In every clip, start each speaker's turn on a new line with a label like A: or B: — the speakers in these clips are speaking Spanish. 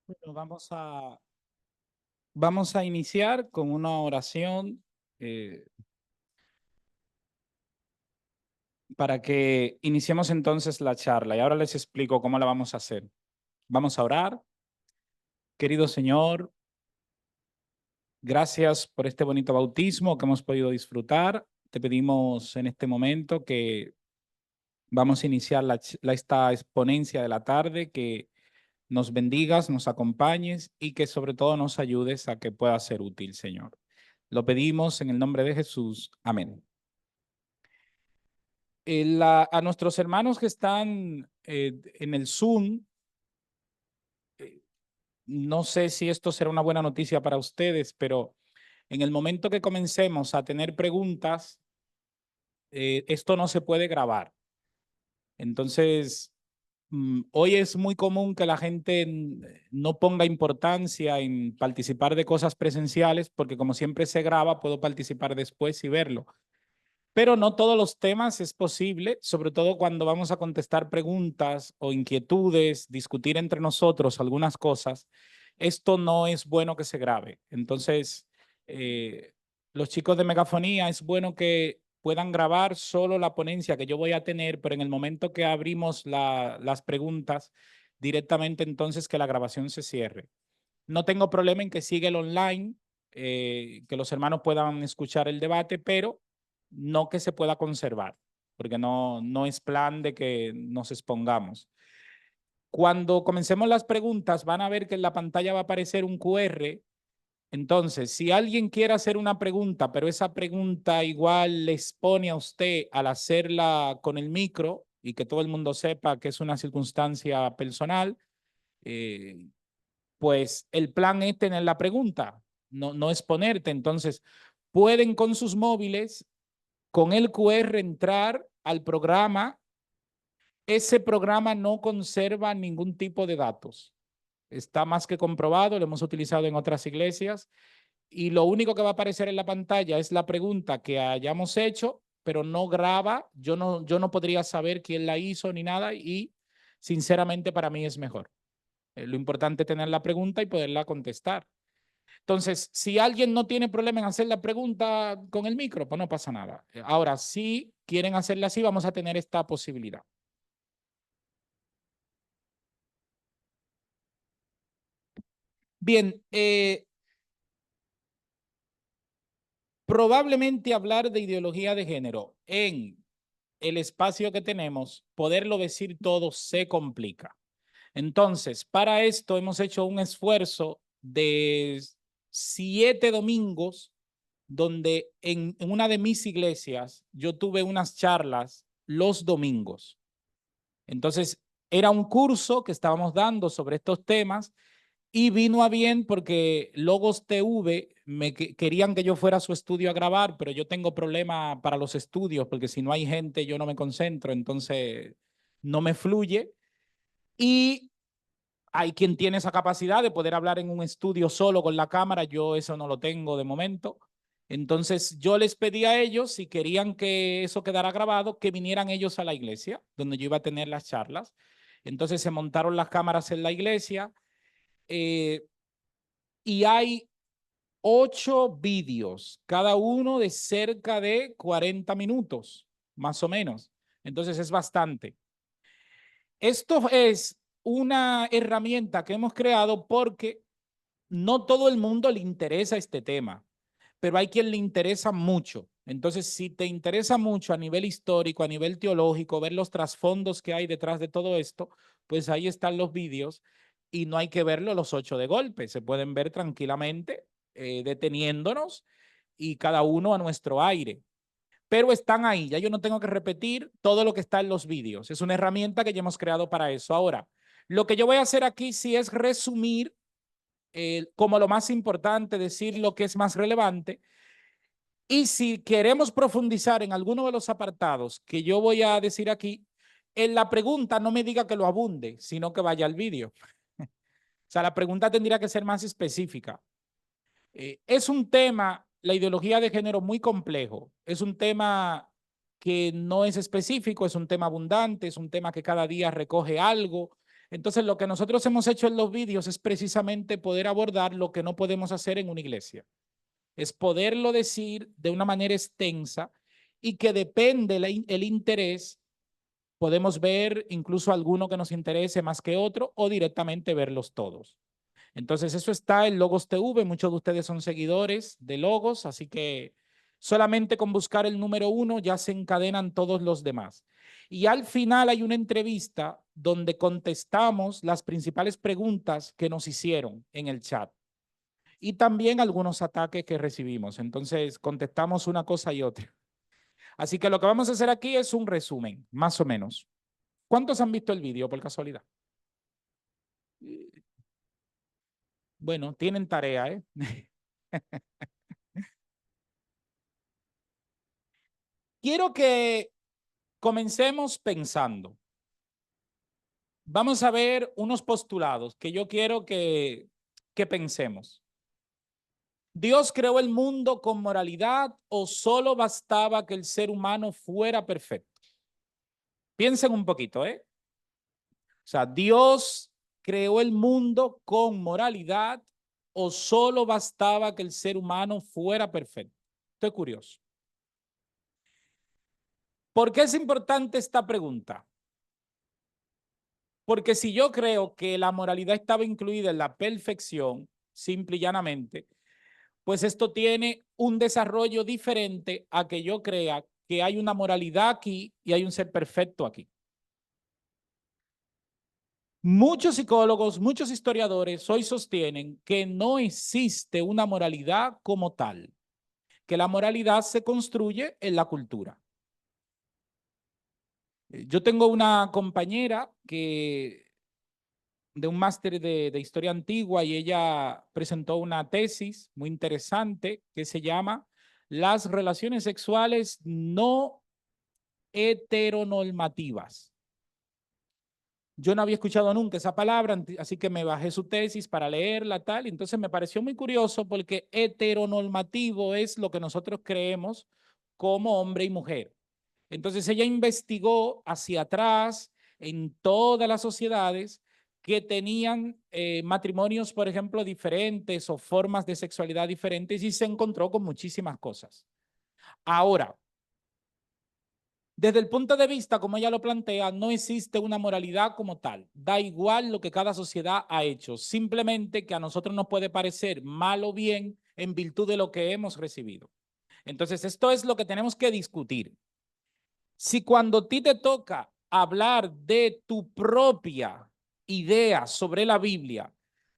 A: Bueno, vamos a iniciar con una oración para que iniciemos entonces la charla. Y ahora les explico cómo la vamos a hacer. Vamos a orar. Querido Señor, gracias por este bonito bautismo que hemos podido disfrutar. Te pedimos en este momento que vamos a iniciar esta exponencia de la tarde, que nos bendigas, nos acompañes y que sobre todo nos ayudes a que pueda ser útil, Señor. Lo pedimos en el nombre de Jesús. Amén. A nuestros hermanos que están en el Zoom, eh, no sé si esto será una buena noticia para ustedes, pero en el momento que comencemos a tener preguntas, esto no se puede grabar. Entonces, hoy es muy común que la gente no ponga importancia en participar de cosas presenciales, porque como siempre se graba, puedo participar después y verlo. Pero no todos los temas es posible, sobre todo cuando vamos a contestar preguntas o inquietudes, discutir entre nosotros algunas cosas. Esto no es bueno que se grabe. Entonces, eh, los chicos de megafonía es bueno que puedan grabar solo la ponencia que yo voy a tener, pero en el momento que abrimos las preguntas, directamente entonces que la grabación se cierre. No tengo problema en que siga el online, que los hermanos puedan escuchar el debate, pero no que se pueda conservar, porque no es plan de que nos expongamos. Cuando comencemos las preguntas, van a ver que en la pantalla va a aparecer un QR. Entonces, si alguien quiere hacer una pregunta, pero esa pregunta igual le expone a usted al hacerla con el micro y que todo el mundo sepa que es una circunstancia personal, eh, pues el plan es tener la pregunta, no exponerte. Entonces, pueden con sus móviles, con el QR, entrar al programa. Ese programa no conserva ningún tipo de datos. Está más que comprobado, lo hemos utilizado en otras iglesias y lo único que va a aparecer en la pantalla es la pregunta que hayamos hecho, pero no graba. Yo no podría saber quién la hizo ni nada y sinceramente para mí es mejor. Lo importante es tener la pregunta y poderla contestar. Entonces, si alguien no tiene problema en hacer la pregunta con el micro, pues no pasa nada. Ahora, si quieren hacerla así, vamos a tener esta posibilidad. Bien, probablemente hablar de ideología de género en el espacio que tenemos, poderlo decir todo se complica. Entonces, para esto hemos hecho un esfuerzo de 7 domingos donde en una de mis iglesias yo tuve unas charlas los domingos. Entonces, era un curso que estábamos dando sobre estos temas y vino a bien porque Logos TV querían que yo fuera a su estudio a grabar, pero yo tengo problema para los estudios porque si no hay gente yo no me concentro, entonces no me fluye. Y hay quien tiene esa capacidad de poder hablar en un estudio solo con la cámara, yo eso no lo tengo de momento. Entonces yo les pedí a ellos, si querían que eso quedara grabado, que vinieran ellos a la iglesia, donde yo iba a tener las charlas. Entonces se montaron las cámaras en la iglesia eh, y hay 8 vídeos, cada uno de cerca de 40 minutos, más o menos. Entonces es bastante. Esto es una herramienta que hemos creado porque no todo el mundo le interesa este tema, pero hay quien le interesa mucho. Entonces, si te interesa mucho a nivel histórico, a nivel teológico, ver los trasfondos que hay detrás de todo esto, pues ahí están los vídeos y no hay que verlo los 8 de golpe. Se pueden ver tranquilamente, deteniéndonos y cada uno a nuestro aire. Pero están ahí, ya yo no tengo que repetir todo lo que está en los vídeos. Es una herramienta que ya hemos creado para eso. Ahora, lo que yo voy a hacer aquí sí es resumir como lo más importante, decir lo que es más relevante. Y si queremos profundizar en alguno de los apartados que yo voy a decir aquí, en la pregunta no me diga que lo abunde, sino que vaya al vídeo. O sea, la pregunta tendría que ser más específica. Es un tema, la ideología de género, muy complejo. Es un tema que no es específico, es un tema abundante, es un tema que cada día recoge algo. Entonces, lo que nosotros hemos hecho en los vídeos es precisamente poder abordar lo que no podemos hacer en una iglesia. Es poderlo decir de una manera extensa y que depende el interés. Podemos ver incluso alguno que nos interese más que otro o directamente verlos todos. Entonces, eso está en Logos TV. Muchos de ustedes son seguidores de Logos, así que solamente con buscar el número 1 ya se encadenan todos los demás. Y al final hay una entrevista donde contestamos las principales preguntas que nos hicieron en el chat y también algunos ataques que recibimos. Entonces, contestamos una cosa y otra. Así que lo que vamos a hacer aquí es un resumen, más o menos. ¿Cuántos han visto el vídeo por casualidad? Bueno, tienen tarea, ¿eh? Quiero que comencemos pensando. Vamos a ver unos postulados que yo quiero que pensemos. ¿Dios creó el mundo con moralidad o solo bastaba que el ser humano fuera perfecto? Piensen un poquito, ¿eh? O sea, ¿Dios creó el mundo con moralidad o solo bastaba que el ser humano fuera perfecto? Estoy curioso. ¿Por qué es importante esta pregunta? Porque si yo creo que la moralidad estaba incluida en la perfección, simple y llanamente, pues esto tiene un desarrollo diferente a que yo crea que hay una moralidad aquí y hay un ser perfecto aquí. Muchos psicólogos, muchos historiadores hoy sostienen que no existe una moralidad como tal, que la moralidad se construye en la cultura. Yo tengo una compañera que de un máster de historia antigua y ella presentó una tesis muy interesante que se llama Las relaciones sexuales no heteronormativas. Yo no había escuchado nunca esa palabra, así que me bajé su tesis para leerla tal, y entonces me pareció muy curioso porque heteronormativo es lo que nosotros creemos como hombre y mujer. Entonces ella investigó hacia atrás en todas las sociedades que tenían matrimonios, por ejemplo, diferentes o formas de sexualidad diferentes y se encontró con muchísimas cosas. Ahora, desde el punto de vista, como ella lo plantea, no existe una moralidad como tal. Da igual lo que cada sociedad ha hecho. Simplemente que a nosotros nos puede parecer mal o bien en virtud de lo que hemos recibido. Entonces, esto es lo que tenemos que discutir. Si cuando a ti te toca hablar de tu propia idea sobre la Biblia,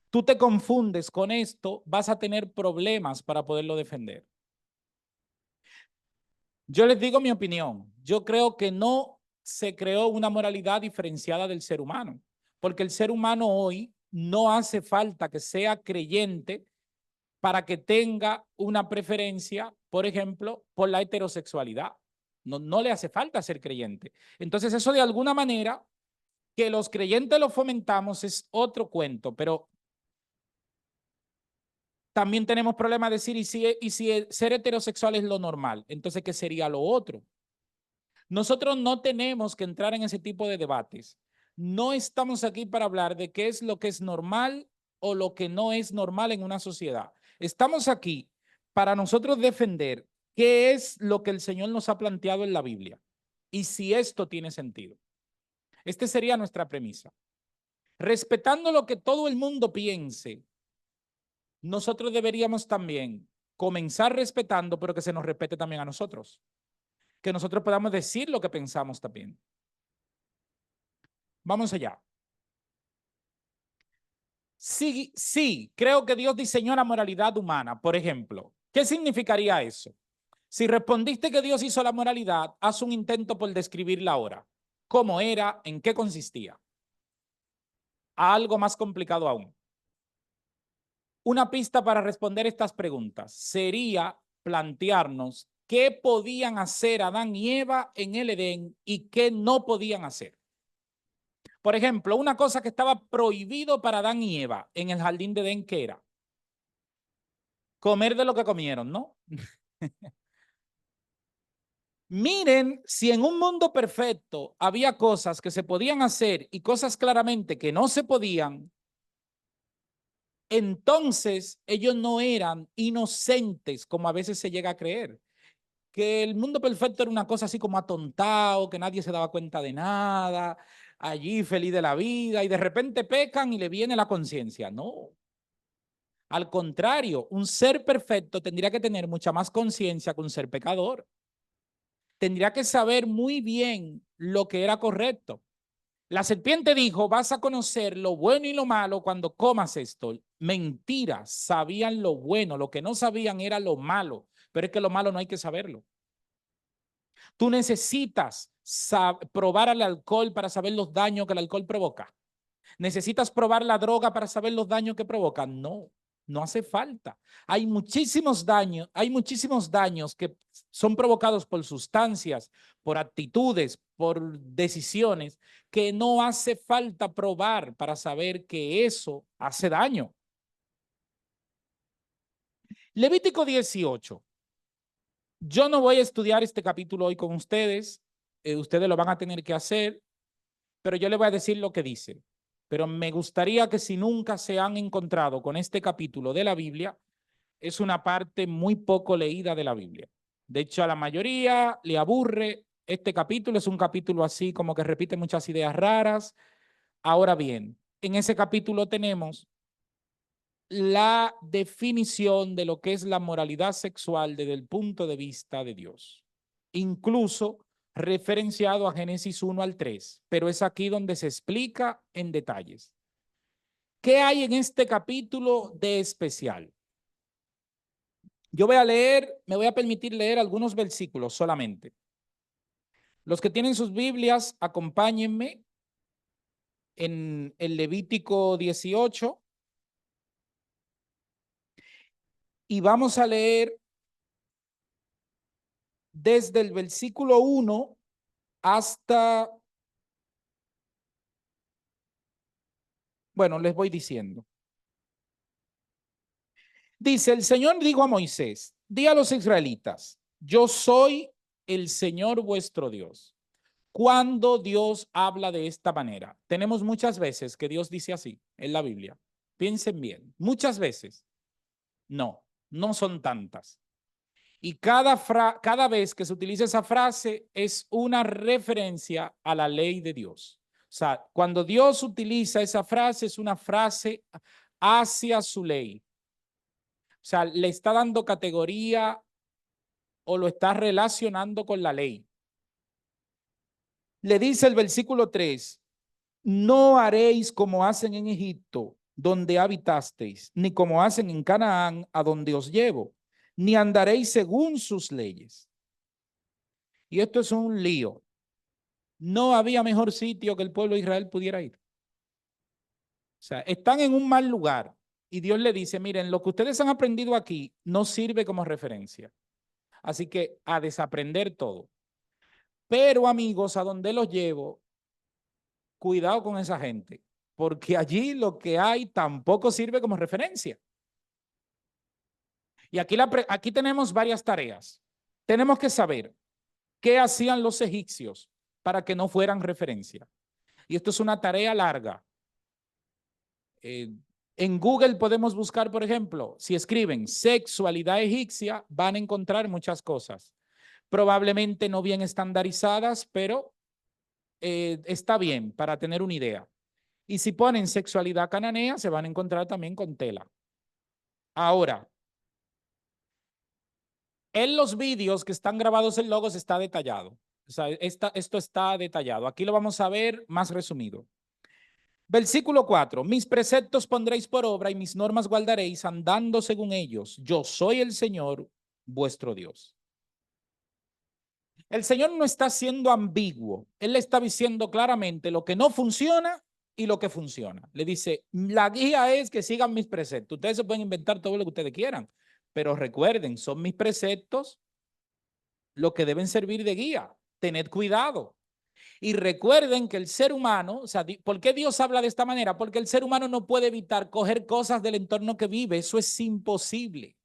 A: tú te confundes con esto, vas a tener problemas para poderlo defender. Yo les digo mi opinión. Yo creo que no se creó una moralidad diferenciada del ser humano, porque el ser humano hoy no hace falta que sea creyente para que tenga una preferencia, por ejemplo, por la heterosexualidad. No, no le hace falta ser creyente. Entonces, eso de alguna manera, que los creyentes lo fomentamos es otro cuento, pero también tenemos problemas de decir, ¿y si ser heterosexual es lo normal? Entonces, ¿qué sería lo otro? Nosotros no tenemos que entrar en ese tipo de debates. No estamos aquí para hablar de qué es lo que es normal o lo que no es normal en una sociedad. Estamos aquí para nosotros defender qué es lo que el Señor nos ha planteado en la Biblia y si esto tiene sentido. Esta sería nuestra premisa. Respetando lo que todo el mundo piense, nosotros deberíamos también comenzar respetando, pero que se nos respete también a nosotros. Que nosotros podamos decir lo que pensamos también. Vamos allá. Sí, sí, creo que Dios diseñó la moralidad humana. Por ejemplo, ¿qué significaría eso? Si respondiste que Dios hizo la moralidad, haz un intento por describirla ahora. ¿Cómo era? ¿En qué consistía? A algo más complicado aún. Una pista para responder estas preguntas sería plantearnos qué podían hacer Adán y Eva en el Edén y qué no podían hacer. Por ejemplo, una cosa que estaba prohibido para Adán y Eva en el jardín de Edén, ¿qué era? Comer de lo que comieron, ¿no? Miren, si en un mundo perfecto había cosas que se podían hacer y cosas claramente que no se podían, entonces ellos no eran inocentes como a veces se llega a creer. Que el mundo perfecto era una cosa así como atontado, que nadie se daba cuenta de nada, allí feliz de la vida y de repente pecan y le viene la conciencia. No. Al contrario, un ser perfecto tendría que tener mucha más conciencia que un ser pecador. Tendría que saber muy bien lo que era correcto. La serpiente dijo, vas a conocer lo bueno y lo malo cuando comas esto. Mentira, sabían lo bueno, lo que no sabían era lo malo, pero es que lo malo no hay que saberlo. Tú necesitas probar el alcohol para saber los daños que el alcohol provoca. ¿Necesitas probar la droga para saber los daños que provoca? No, no hace falta. Hay muchísimos daños que son provocados por sustancias, por actitudes, por decisiones que no hace falta probar para saber que eso hace daño. Levítico 18. Yo no voy a estudiar este capítulo hoy con ustedes. Ustedes lo van a tener que hacer, pero yo les voy a decir lo que dice. Pero me gustaría que si nunca se han encontrado con este capítulo de la Biblia, es una parte muy poco leída de la Biblia. De hecho, a la mayoría le aburre este capítulo. Es un capítulo así como que repite muchas ideas raras. Ahora bien, en ese capítulo tenemos la definición de lo que es la moralidad sexual desde el punto de vista de Dios. Incluso referenciado a Génesis 1 al 3, pero es aquí donde se explica en detalles. ¿Qué hay en este capítulo de especial? Yo voy a leer, me voy a permitir leer algunos versículos solamente. Los que tienen sus Biblias, acompáñenme en el Levítico 18 y vamos a leer desde el versículo 1 hasta, bueno, les voy diciendo. Dice, el Señor dijo a Moisés, di a los israelitas, yo soy el Señor vuestro Dios. Cuando Dios habla de esta manera, tenemos muchas veces que Dios dice así en la Biblia. Piensen bien, muchas veces. No, no son tantas. Y cada vez que se utiliza esa frase es una referencia a la ley de Dios. O sea, cuando Dios utiliza esa frase es una frase hacia su ley. O sea, le está dando categoría o lo está relacionando con la ley. Le dice el versículo 3, no haréis como hacen en Egipto, donde habitasteis, ni como hacen en Canaán, a donde os llevo, ni andaréis según sus leyes. Y esto es un lío. No había mejor sitio que el pueblo de Israel pudiera ir. O sea, están en un mal lugar y Dios le dice, miren, lo que ustedes han aprendido aquí no sirve como referencia. Así que a desaprender todo. Pero amigos, a donde los llevo, cuidado con esa gente, porque allí lo que hay tampoco sirve como referencia. Y aquí tenemos varias tareas. Tenemos que saber qué hacían los egipcios para que no fueran referencia. Y esto es una tarea larga. En Google podemos buscar, por ejemplo, si escriben sexualidad egipcia, van a encontrar muchas cosas. Probablemente no bien estandarizadas, pero está bien para tener una idea. Y si ponen sexualidad cananea, se van a encontrar también con tela. Ahora, en los vídeos que están grabados en Logos está detallado. O sea, esto está detallado. Aquí lo vamos a ver más resumido. Versículo 4. Mis preceptos pondréis por obra y mis normas guardaréis andando según ellos. Yo soy el Señor, vuestro Dios. El Señor no está siendo ambiguo. Él le está diciendo claramente lo que no funciona y lo que funciona. Le dice, la guía es que sigan mis preceptos. Ustedes se pueden inventar todo lo que ustedes quieran, pero recuerden, son mis preceptos lo que deben servir de guía. Tened cuidado. Y recuerden que el ser humano, o sea, ¿por qué Dios habla de esta manera? Porque el ser humano no puede evitar coger cosas del entorno que vive. Eso es imposible.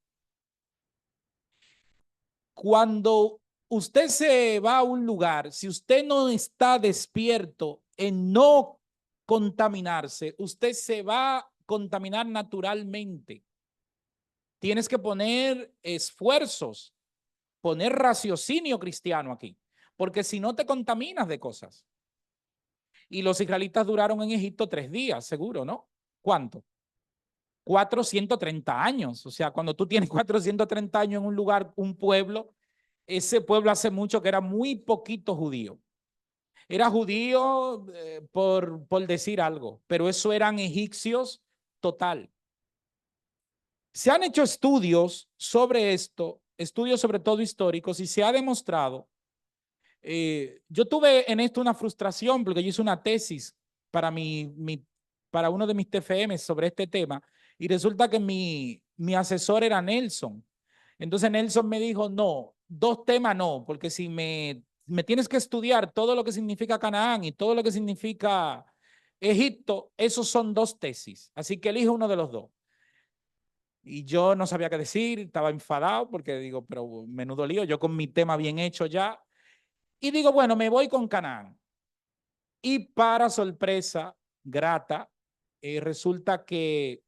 A: Cuando usted se va a un lugar, si usted no está despierto en no contaminarse, usted se va a contaminar naturalmente. Tienes que poner esfuerzos, poner raciocinio cristiano aquí, porque si no te contaminas de cosas. Y los israelitas duraron en Egipto 3 días, seguro, ¿no? ¿Cuánto? 430 años. O sea, cuando tú tienes 430 años en un lugar, un pueblo, ese pueblo hace mucho que era muy poquito judío. Era judío por decir algo, pero eso eran egipcios total. Se han hecho estudios sobre esto, estudios sobre todo históricos, y se ha demostrado. Yo tuve en esto una frustración porque yo hice una tesis para, para uno de mis TFM sobre este tema, y resulta que mi asesor era Nelson. Entonces Nelson me dijo, no, 2 temas no, porque si me tienes que estudiar todo lo que significa Canaán y todo lo que significa Egipto, esos son 2 tesis. Así que elige uno de los 2. Y yo no sabía qué decir, estaba enfadado porque digo, pero menudo lío, yo con mi tema bien hecho ya. Y digo, bueno, me voy con Canaán. Y para sorpresa grata, resulta que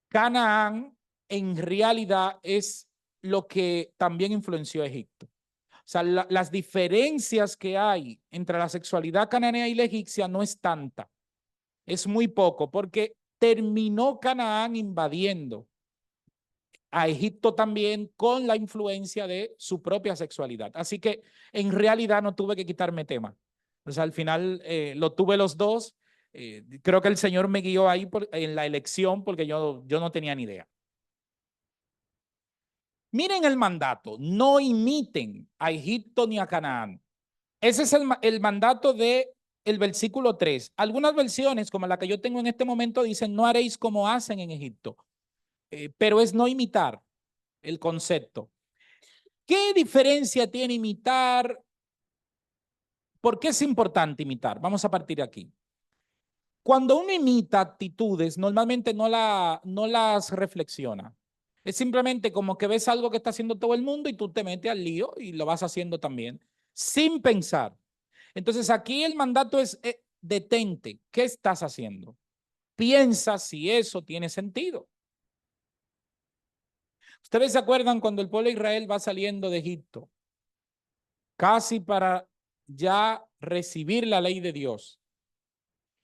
A: Canaán en realidad es lo que también influenció a Egipto. O sea, las diferencias que hay entre la sexualidad cananea y la egipcia no es tanta, es muy poco, porque terminó Canaán invadiendo a Egipto también con la influencia de su propia sexualidad. Así que en realidad no tuve que quitarme tema. O sea, al final lo tuve los dos. Creo que el Señor me guió ahí en la elección porque yo no tenía ni idea. Miren el mandato, no imiten a Egipto ni a Canaán. Ese es el mandato del versículo 3. Algunas versiones, como la que yo tengo en este momento, dicen, no haréis como hacen en Egipto, pero es no imitar el concepto. ¿Qué diferencia tiene imitar? ¿Por qué es importante imitar? Vamos a partir de aquí. Cuando uno imita actitudes, normalmente no las reflexiona. Es simplemente como que ves algo que está haciendo todo el mundo y tú te metes al lío y lo vas haciendo también, sin pensar. Entonces aquí el mandato es detente. ¿Qué estás haciendo? Piensa si eso tiene sentido. ¿Ustedes se acuerdan cuando el pueblo de Israel va saliendo de Egipto? Casi para ya recibir la ley de Dios,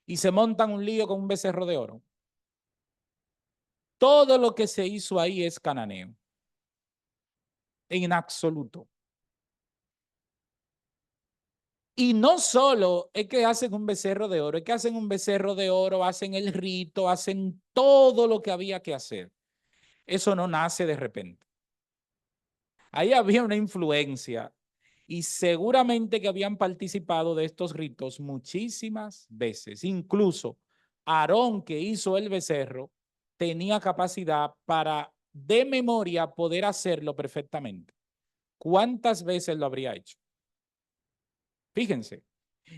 A: y se montan un lío con un becerro de oro. Todo lo que se hizo ahí es cananeo, en absoluto. Y no solo es que hacen un becerro de oro, es que hacen un becerro de oro, hacen el rito, hacen todo lo que había que hacer. Eso no nace de repente. Ahí había una influencia y seguramente que habían participado de estos ritos muchísimas veces. Incluso Aarón, que hizo el becerro, tenía capacidad para de memoria poder hacerlo perfectamente. ¿Cuántas veces lo habría hecho? Fíjense.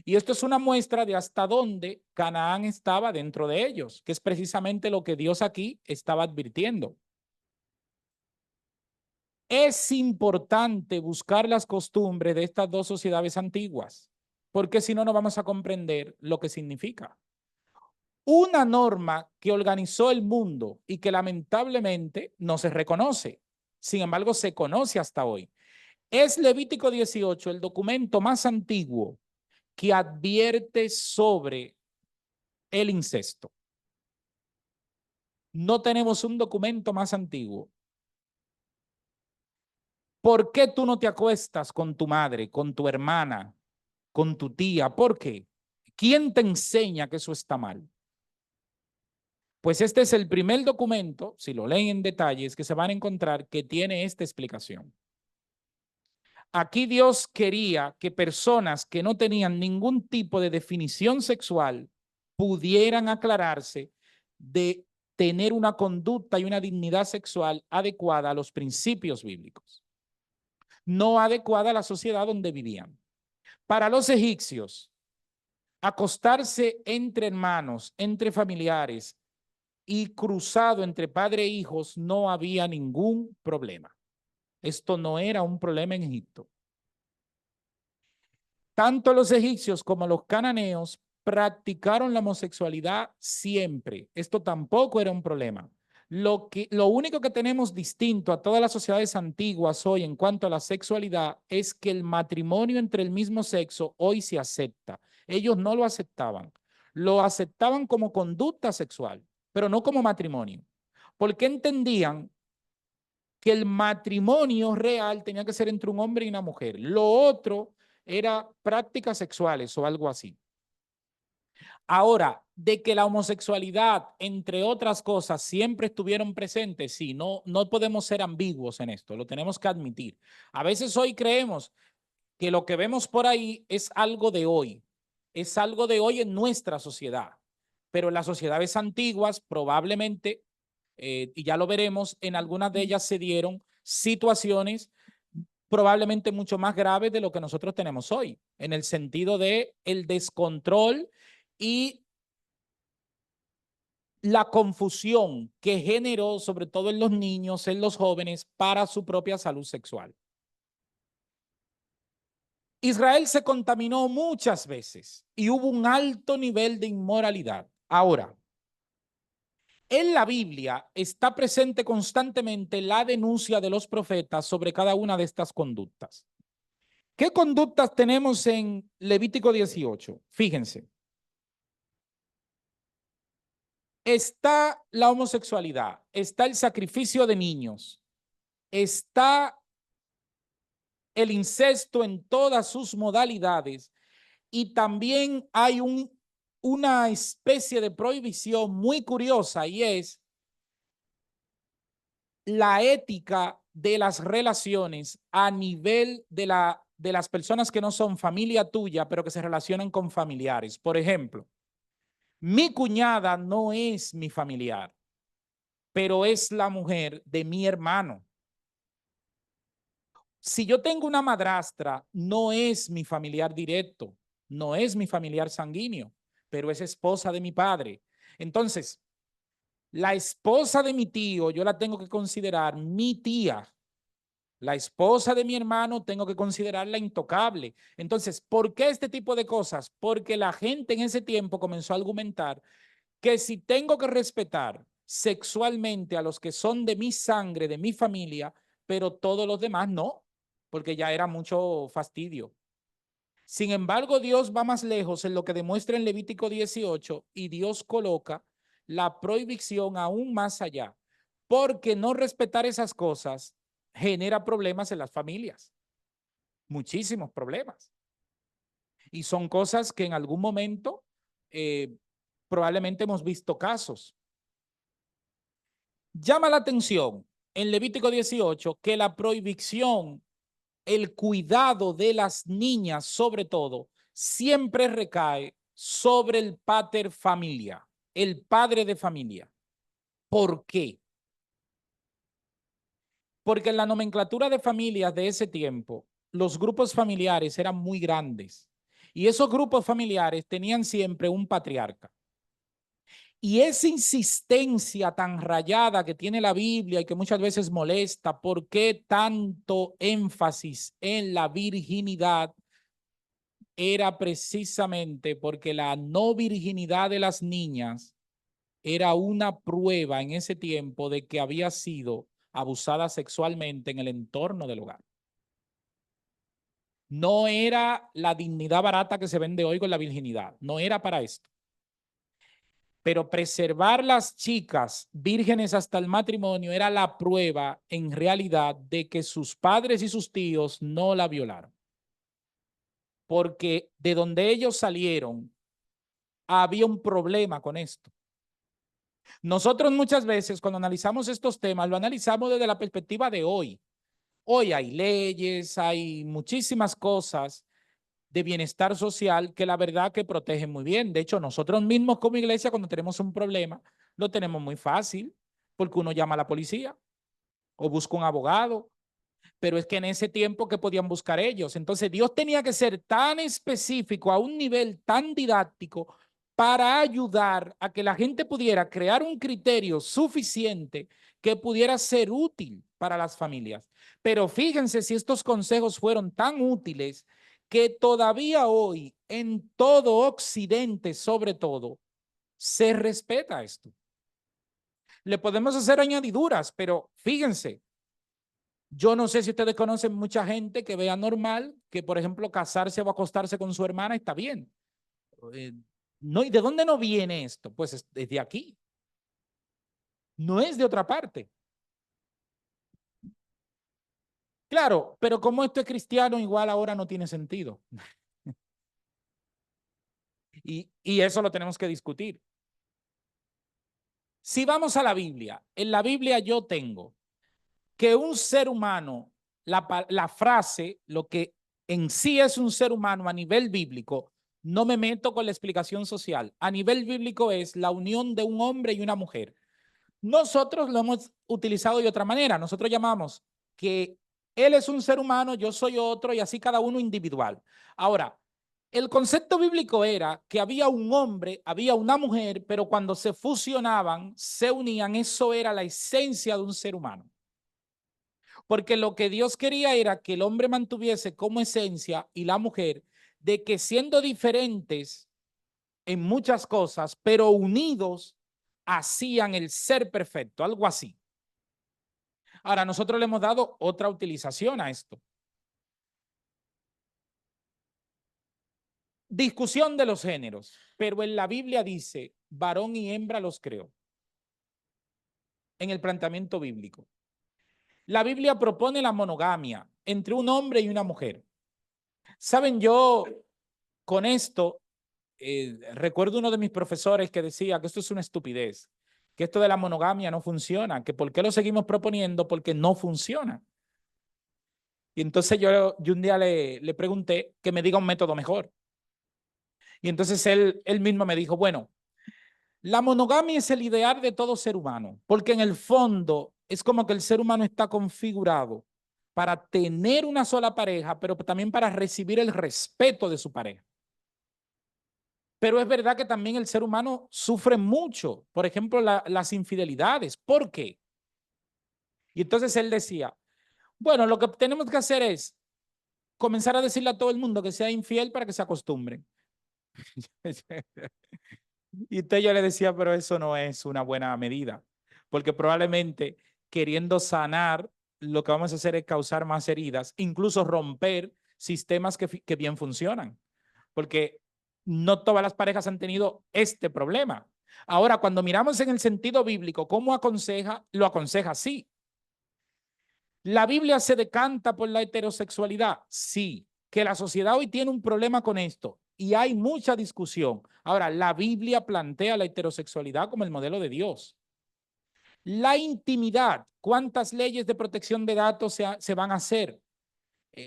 A: Y esto es una muestra de hasta dónde Canaán estaba dentro de ellos, que es precisamente lo que Dios aquí estaba advirtiendo. Es importante buscar las costumbres de estas 2 sociedades antiguas, porque si no, no vamos a comprender lo que significa. Una norma que organizó el mundo y que lamentablemente no se reconoce, sin embargo se conoce hasta hoy. Es Levítico 18 el documento más antiguo que advierte sobre el incesto. No tenemos un documento más antiguo. ¿Por qué tú no te acuestas con tu madre, con tu hermana, con tu tía? ¿Por qué? ¿Quién te enseña que eso está mal? Pues este es el primer documento, si lo leen en detalles, que se van a encontrar que tiene esta explicación. Aquí Dios quería que personas que no tenían ningún tipo de definición sexual pudieran aclararse de tener una conducta y una dignidad sexual adecuada a los principios bíblicos, no adecuada a la sociedad donde vivían. Para los egipcios, acostarse entre hermanos, entre familiares y cruzado entre padre e hijos no había ningún problema. Esto no era un problema en Egipto. Tanto los egipcios como los cananeos practicaron la homosexualidad siempre. Esto tampoco era un problema. Lo único que tenemos distinto a todas las sociedades antiguas hoy en cuanto a la sexualidad es que el matrimonio entre el mismo sexo hoy se acepta. Ellos no lo aceptaban. Lo aceptaban como conducta sexual, pero no como matrimonio. Porque entendían que el matrimonio real tenía que ser entre un hombre y una mujer. Lo otro era prácticas sexuales o algo así. Ahora, de que la homosexualidad, entre otras cosas, siempre estuvieron presentes, sí, no podemos ser ambiguos en esto, lo tenemos que admitir. A veces hoy creemos que lo que vemos por ahí es algo de hoy en nuestra sociedad, pero en las sociedades antiguas probablemente, y ya lo veremos, en algunas de ellas se dieron situaciones probablemente mucho más graves de lo que nosotros tenemos hoy, en el sentido de el descontrol y la confusión que generó, sobre todo en los niños, en los jóvenes, para su propia salud sexual. Israel se contaminó muchas veces y hubo un alto nivel de inmoralidad. Ahora, en la Biblia está presente constantemente la denuncia de los profetas sobre cada una de estas conductas. ¿Qué conductas tenemos en Levítico 18? Fíjense. Está la homosexualidad, está el sacrificio de niños, está el incesto en todas sus modalidades y también hay una especie de prohibición muy curiosa y es la ética de las relaciones a nivel de las personas que no son familia tuya, pero que se relacionan con familiares. Por ejemplo, mi cuñada no es mi familiar, pero es la mujer de mi hermano. Si yo tengo una madrastra, no es mi familiar directo, no es mi familiar sanguíneo, pero es esposa de mi padre. Entonces, la esposa de mi tío, yo la tengo que considerar mi tía. La esposa de mi hermano tengo que considerarla intocable. Entonces, ¿por qué este tipo de cosas? Porque la gente en ese tiempo comenzó a argumentar que si tengo que respetar sexualmente a los que son de mi sangre, de mi familia, pero todos los demás no, porque ya era mucho fastidio. Sin embargo, Dios va más lejos en lo que demuestra en Levítico 18 y Dios coloca la prohibición aún más allá, porque no respetar esas cosas genera problemas en las familias, muchísimos problemas. Y son cosas que en algún momento probablemente hemos visto casos. Llama la atención en Levítico 18 que la prohibición, el cuidado de las niñas sobre todo, siempre recae sobre el pater familia, el padre de familia. ¿Por qué? Porque en la nomenclatura de familias de ese tiempo, los grupos familiares eran muy grandes y esos grupos familiares tenían siempre un patriarca. Y esa insistencia tan rayada que tiene la Biblia y que muchas veces molesta, ¿por qué tanto énfasis en la virginidad? Era precisamente porque la no virginidad de las niñas era una prueba en ese tiempo de que había sido abusada sexualmente en el entorno del hogar. No era la dignidad barata que se vende hoy con la virginidad, no era para esto. Pero preservar las chicas vírgenes hasta el matrimonio era la prueba en realidad de que sus padres y sus tíos no la violaron. Porque de donde ellos salieron había un problema con esto. Nosotros muchas veces cuando analizamos estos temas lo analizamos desde la perspectiva de hoy. Hoy hay leyes, hay muchísimas cosas de bienestar social que la verdad que protegen muy bien. De hecho, nosotros mismos como iglesia cuando tenemos un problema lo tenemos muy fácil porque uno llama a la policía o busca un abogado, pero es que en ese tiempo ¿qué podían buscar ellos? Entonces Dios tenía que ser tan específico a un nivel tan didáctico para ayudar a que la gente pudiera crear un criterio suficiente que pudiera ser útil para las familias. Pero fíjense si estos consejos fueron tan útiles que todavía hoy en todo Occidente, sobre todo, se respeta esto. Le podemos hacer añadiduras, pero fíjense, yo no sé si ustedes conocen mucha gente que vea normal que, por ejemplo, casarse o acostarse con su hermana está bien. No, ¿y de dónde no viene esto? Pues es de aquí. No es de otra parte. Claro, pero como esto es cristiano, igual ahora no tiene sentido. Y eso lo tenemos que discutir. Si vamos a la Biblia, en la Biblia yo tengo que un ser humano, la frase, lo que en sí es un ser humano a nivel bíblico, no me meto con la explicación social. A nivel bíblico es la unión de un hombre y una mujer. Nosotros lo hemos utilizado de otra manera. Nosotros llamamos que él es un ser humano, yo soy otro y así cada uno individual. Ahora, el concepto bíblico era que había un hombre, había una mujer, pero cuando se fusionaban, se unían, eso era la esencia de un ser humano. Porque lo que Dios quería era que el hombre mantuviese como esencia y la mujer de que siendo diferentes en muchas cosas, pero unidos, hacían el ser perfecto, algo así. Ahora, nosotros le hemos dado otra utilización a esto. Discusión de los géneros, pero en la Biblia dice, varón y hembra los creó, en el planteamiento bíblico. La Biblia propone la monogamia entre un hombre y una mujer. Saben, yo con esto, recuerdo uno de mis profesores que decía que esto es una estupidez, que esto de la monogamia no funciona, que por qué lo seguimos proponiendo, porque no funciona. Y entonces yo un día le pregunté que me diga un método mejor. Y entonces él mismo me dijo, bueno, la monogamia es el ideal de todo ser humano, porque en el fondo es como que el ser humano está configurado para tener una sola pareja, pero también para recibir el respeto de su pareja. Pero es verdad que también el ser humano sufre mucho, por ejemplo, las infidelidades. ¿Por qué? Y entonces él decía, bueno, lo que tenemos que hacer es comenzar a decirle a todo el mundo que sea infiel para que se acostumbren. Y entonces yo le decía, pero eso no es una buena medida, porque probablemente queriendo sanar, lo que vamos a hacer es causar más heridas, incluso romper sistemas que bien funcionan, porque no todas las parejas han tenido este problema. Ahora, cuando miramos en el sentido bíblico, ¿cómo aconseja? Lo aconseja así. ¿La Biblia se decanta por la heterosexualidad? Sí. Que la sociedad hoy tiene un problema con esto y hay mucha discusión. Ahora, la Biblia plantea la heterosexualidad como el modelo de Dios. La intimidad, ¿cuántas leyes de protección de datos se van a hacer?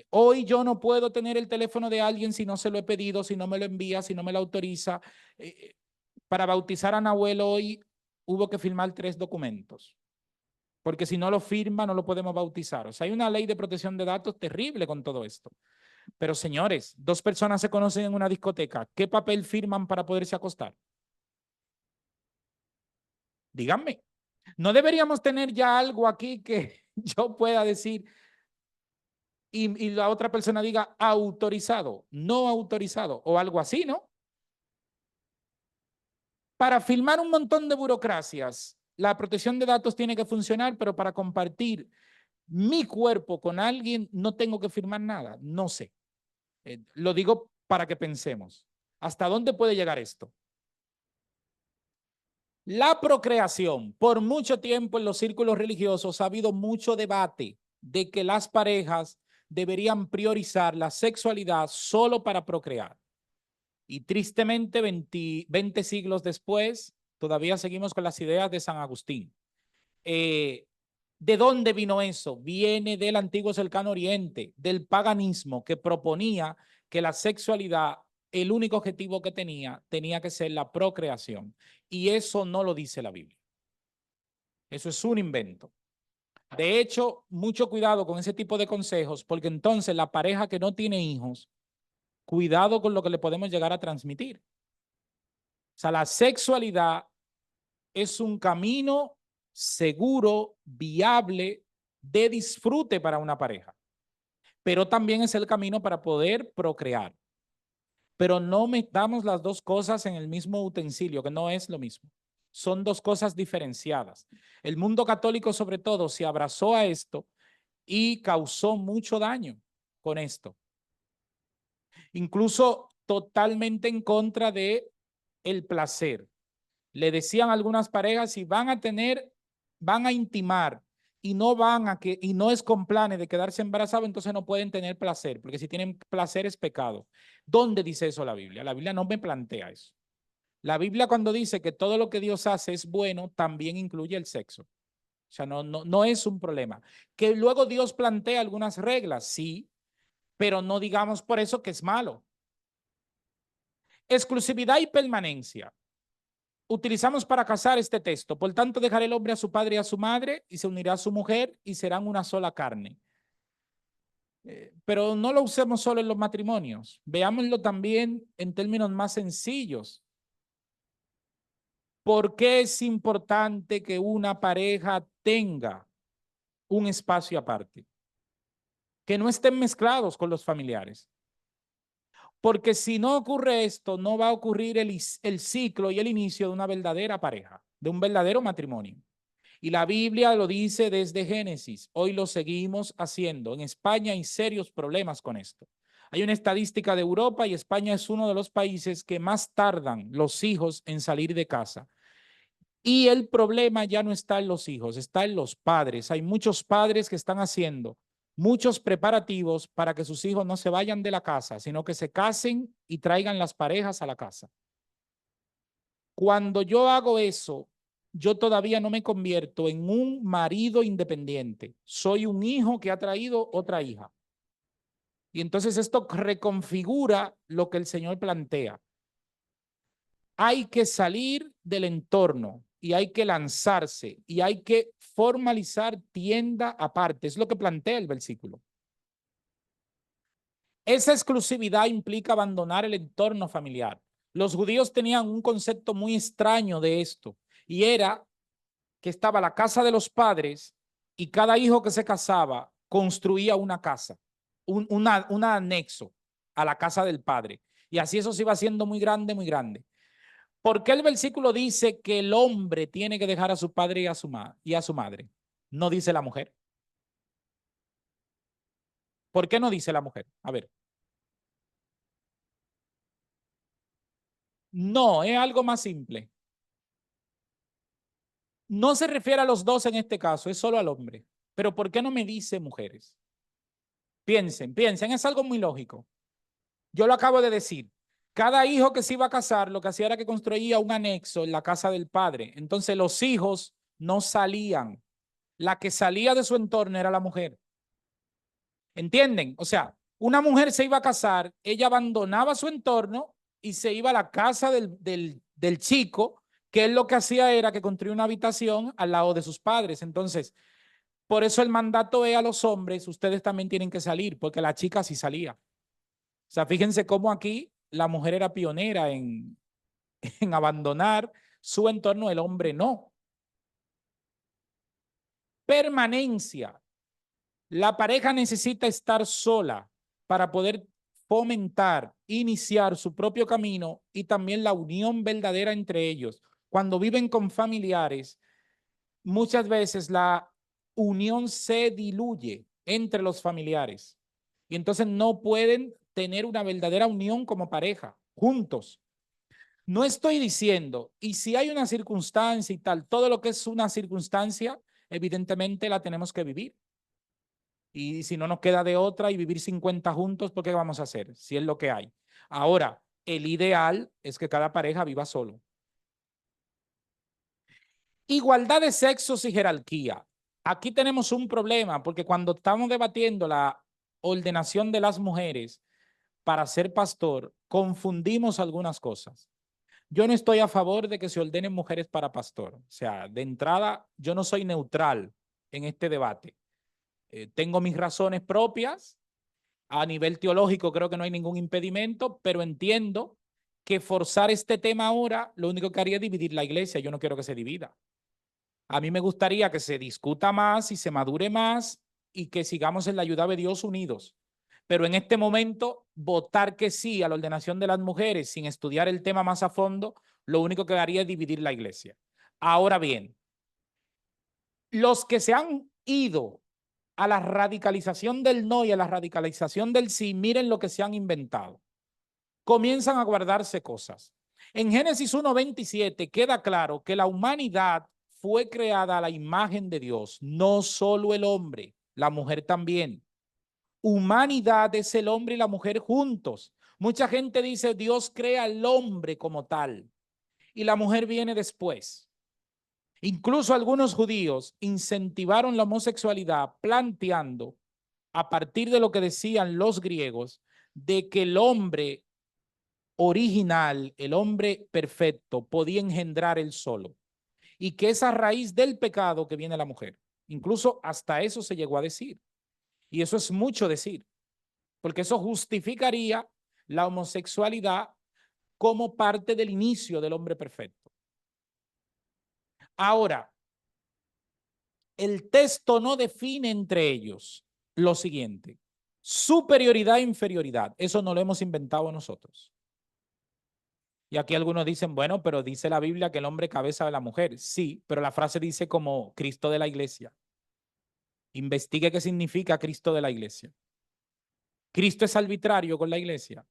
A: Hoy yo no puedo tener el teléfono de alguien si no se lo he pedido, si no me lo envía, si no me lo autoriza. Para bautizar a Nahuel hoy hubo que firmar 3 documentos, porque si no lo firma no lo podemos bautizar. O sea, hay una ley de protección de datos terrible con todo esto. Pero señores, 2 personas se conocen en una discoteca, ¿qué papel firman para poderse acostar? Díganme. ¿No deberíamos tener ya algo aquí que yo pueda decir y la otra persona diga autorizado, no autorizado o algo así, ¿no? Para firmar un montón de burocracias, la protección de datos tiene que funcionar, pero para compartir mi cuerpo con alguien no tengo que firmar nada, no sé. Lo digo para que pensemos. ¿Hasta dónde puede llegar esto? La procreación. Por mucho tiempo en los círculos religiosos ha habido mucho debate de que las parejas deberían priorizar la sexualidad solo para procrear. Y tristemente, 20 siglos después, todavía seguimos con las ideas de San Agustín. ¿De dónde vino eso? Viene del antiguo cercano oriente, del paganismo que proponía que la sexualidad, el único objetivo que tenía que ser la procreación. Y eso no lo dice la Biblia. Eso es un invento. De hecho, mucho cuidado con ese tipo de consejos, porque entonces la pareja que no tiene hijos, cuidado con lo que le podemos llegar a transmitir. O sea, la sexualidad es un camino seguro, viable, de disfrute para una pareja, pero también es el camino para poder procrear. Pero no metamos las dos cosas en el mismo utensilio, que no es lo mismo. Son dos cosas diferenciadas. El mundo católico, sobre todo, se abrazó a esto y causó mucho daño con esto. Incluso totalmente en contra de el placer. Le decían algunas parejas, si van a tener, van a intimar y no es con planes de quedarse embarazado, entonces no pueden tener placer, porque si tienen placer es pecado. ¿Dónde dice eso la Biblia? La Biblia no me plantea eso. La Biblia, cuando dice que todo lo que Dios hace es bueno, también incluye el sexo. O sea, no es un problema. Que luego Dios plantea algunas reglas, sí, pero no digamos por eso que es malo. Exclusividad y permanencia. Utilizamos para casar este texto. Por tanto, dejará el hombre a su padre y a su madre y se unirá a su mujer y serán una sola carne. Pero no lo usemos solo en los matrimonios. Veámoslo también en términos más sencillos. ¿Por qué es importante que una pareja tenga un espacio aparte? Que no estén mezclados con los familiares. Porque si no ocurre esto, no va a ocurrir el ciclo y el inicio de una verdadera pareja, de un verdadero matrimonio. Y la Biblia lo dice desde Génesis. Hoy lo seguimos haciendo. En España hay serios problemas con esto. Hay una estadística de Europa y España es uno de los países que más tardan los hijos en salir de casa. Y el problema ya no está en los hijos, está en los padres. Hay muchos padres que están haciendo muchos preparativos para que sus hijos no se vayan de la casa, sino que se casen y traigan las parejas a la casa. Cuando yo hago eso, yo todavía no me convierto en un marido independiente. Soy un hijo que ha traído otra hija. Y entonces esto reconfigura lo que el Señor plantea. Hay que salir del entorno y hay que lanzarse y hay que formalizar tienda aparte. Es lo que plantea el versículo. Esa exclusividad implica abandonar el entorno familiar. Los judíos tenían un concepto muy extraño de esto y era que estaba la casa de los padres y cada hijo que se casaba construía una casa, un anexo a la casa del padre. Y así eso se iba haciendo muy grande, muy grande. ¿Por qué el versículo dice que el hombre tiene que dejar a su padre y a su madre? No dice la mujer. ¿Por qué no dice la mujer? A ver. No, es algo más simple. No se refiere a los dos en este caso, es solo al hombre. Pero ¿por qué no me dice mujeres? Piensen, es algo muy lógico. Yo lo acabo de decir. Cada hijo que se iba a casar, lo que hacía era que construía un anexo en la casa del padre. Entonces los hijos no salían. La que salía de su entorno era la mujer. ¿Entienden? O sea, una mujer se iba a casar, ella abandonaba su entorno y se iba a la casa del chico, que él lo que hacía era que construía una habitación al lado de sus padres. Entonces, por eso el mandato es a los hombres, ustedes también tienen que salir, porque la chica sí salía. O sea, fíjense cómo aquí la mujer era pionera en abandonar su entorno, el hombre no. Permanencia. La pareja necesita estar sola para poder fomentar, iniciar su propio camino y también la unión verdadera entre ellos. Cuando viven con familiares, muchas veces la unión se diluye entre los familiares y entonces no pueden tener una verdadera unión como pareja, juntos. No estoy diciendo, y si hay una circunstancia y tal, todo lo que es una circunstancia, evidentemente la tenemos que vivir. Y si no nos queda de otra y vivir 50 juntos, ¿por qué vamos a hacer? Si es lo que hay. Ahora, el ideal es que cada pareja viva solo. Igualdad de sexos y jerarquía. Aquí tenemos un problema porque cuando estamos debatiendo la ordenación de las mujeres para ser pastor, confundimos algunas cosas. Yo no estoy a favor de que se ordenen mujeres para pastor. O sea, de entrada, yo no soy neutral en este debate. Tengo mis razones propias. A nivel teológico creo que no hay ningún impedimento, pero entiendo que forzar este tema ahora lo único que haría es dividir la iglesia. Yo no quiero que se divida. A mí me gustaría que se discuta más y se madure más y que sigamos en la ayuda de Dios unidos. Pero en este momento, votar que sí a la ordenación de las mujeres sin estudiar el tema más a fondo, lo único que haría es dividir la iglesia. Ahora bien, los que se han ido a la radicalización del no y a la radicalización del sí, miren lo que se han inventado. Comienzan a guardarse cosas. En Génesis 1:27 queda claro que la humanidad fue creada a la imagen de Dios, no solo el hombre, la mujer también. Humanidad es el hombre y la mujer juntos. Mucha gente dice Dios crea al hombre como tal y la mujer viene después. Incluso algunos judíos incentivaron la homosexualidad planteando, a partir de lo que decían los griegos, de que el hombre original, el hombre perfecto, podía engendrar él solo y que esa raíz del pecado que viene la mujer. Incluso hasta eso se llegó a decir. Y eso es mucho decir, porque eso justificaría la homosexualidad como parte del inicio del hombre perfecto. Ahora, el texto no define entre ellos lo siguiente: superioridad e inferioridad. Eso no lo hemos inventado nosotros. Y aquí algunos dicen, bueno, pero dice la Biblia que el hombre cabeza de la mujer. Sí, pero la frase dice como Cristo de la iglesia. Investigue qué significa Cristo de la iglesia. Cristo es arbitrario con la iglesia.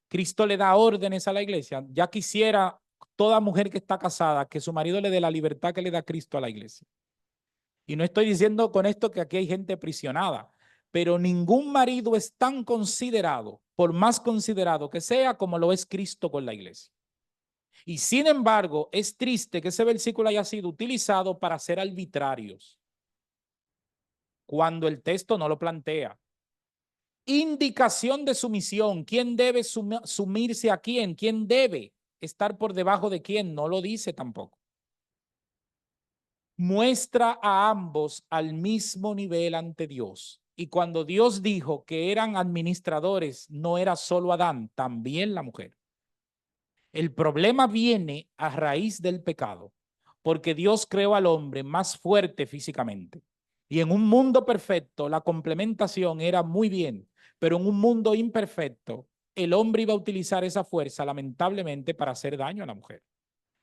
A: Cristo le da órdenes a la iglesia. Ya quisiera toda mujer que está casada que su marido le dé la libertad que le da Cristo a la iglesia. Y no estoy diciendo con esto que aquí hay gente aprisionada, pero ningún marido es tan considerado, por más considerado que sea, como lo es Cristo con la iglesia. Y sin embargo, es triste que ese versículo haya sido utilizado para ser arbitrarios, cuando el texto no lo plantea. Indicación de sumisión. ¿Quién debe sumirse a quién? ¿Quién debe estar por debajo de quién? No lo dice tampoco. Muestra a ambos al mismo nivel ante Dios. Y cuando Dios dijo que eran administradores, no era solo Adán, también la mujer. El problema viene a raíz del pecado, porque Dios creó al hombre más fuerte físicamente. Y en un mundo perfecto, la complementación era muy bien, pero en un mundo imperfecto, el hombre iba a utilizar esa fuerza, lamentablemente, para hacer daño a la mujer.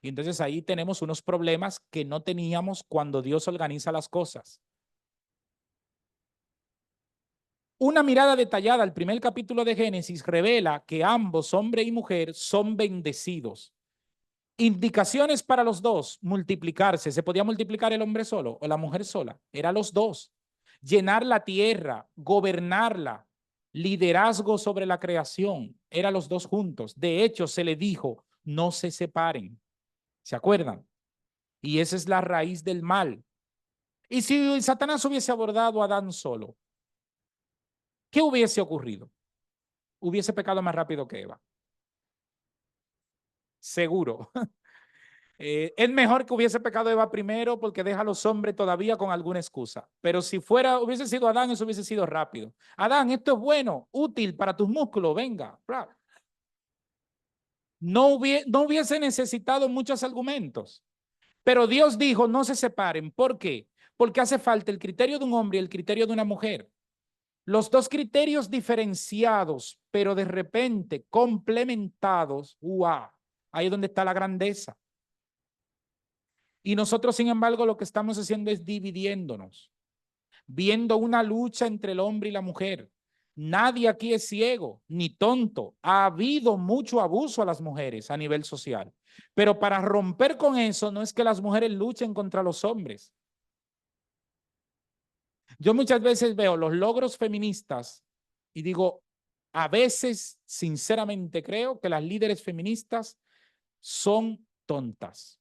A: Y entonces ahí tenemos unos problemas que no teníamos cuando Dios organiza las cosas. Una mirada detallada al primer capítulo de Génesis revela que ambos, hombre y mujer, son bendecidos. Indicaciones para los dos: multiplicarse. ¿Se podía multiplicar el hombre solo o la mujer sola? Era los dos. Llenar la tierra, gobernarla, liderazgo sobre la creación. Era los dos juntos. De hecho, se le dijo, no se separen. ¿Se acuerdan? Y esa es la raíz del mal. Y si Satanás hubiese abordado a Adán solo, ¿qué hubiese ocurrido? Hubiese pecado más rápido que Eva. Seguro. Es mejor que hubiese pecado Eva primero porque deja a los hombres todavía con alguna excusa. Pero si hubiese sido Adán, eso hubiese sido rápido. Adán, esto es bueno, útil para tus músculos, venga. No hubiese necesitado muchos argumentos. Pero Dios dijo, no se separen. ¿Por qué? Porque hace falta el criterio de un hombre y el criterio de una mujer. Los dos criterios diferenciados, pero de repente complementados. ¡Wow! Ahí es donde está la grandeza. Y nosotros, sin embargo, lo que estamos haciendo es dividiéndonos, viendo una lucha entre el hombre y la mujer. Nadie aquí es ciego ni tonto. Ha habido mucho abuso a las mujeres a nivel social. Pero para romper con eso no es que las mujeres luchen contra los hombres. Yo muchas veces veo los logros feministas y digo, a veces, sinceramente creo que las líderes feministas son tontas.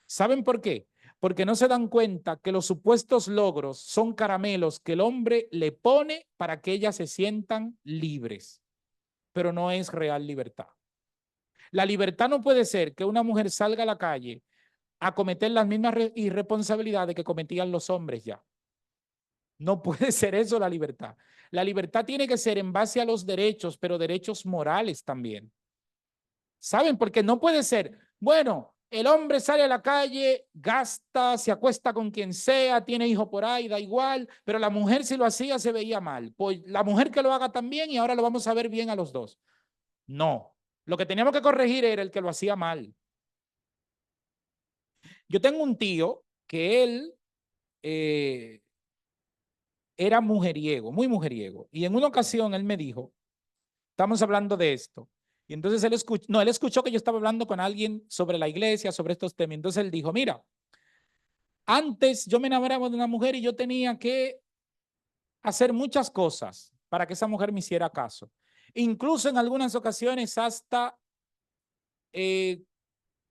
A: ¿Saben por qué? Porque no se dan cuenta que los supuestos logros son caramelos que el hombre le pone para que ellas se sientan libres, pero no es real libertad. La libertad no puede ser que una mujer salga a la calle a cometer las mismas irresponsabilidades que cometían los hombres ya. No puede ser eso la libertad. La libertad tiene que ser en base a los derechos, pero derechos morales también. ¿Saben? Porque no puede ser, bueno, El hombre sale a la calle, gasta, se acuesta con quien sea, tiene hijo por ahí, da igual, pero la mujer si lo hacía se veía mal. Pues la mujer que lo haga también y ahora lo vamos a ver bien a los dos. No, lo que teníamos que corregir era el que lo hacía mal. Yo tengo un tío que él era mujeriego, muy mujeriego. Y en una ocasión él me dijo, estamos hablando de esto. Y entonces él escuchó que yo estaba hablando con alguien sobre la iglesia, sobre estos temas. Entonces él dijo, mira, antes yo me enamoraba de una mujer y yo tenía que hacer muchas cosas para que esa mujer me hiciera caso. Incluso en algunas ocasiones hasta eh,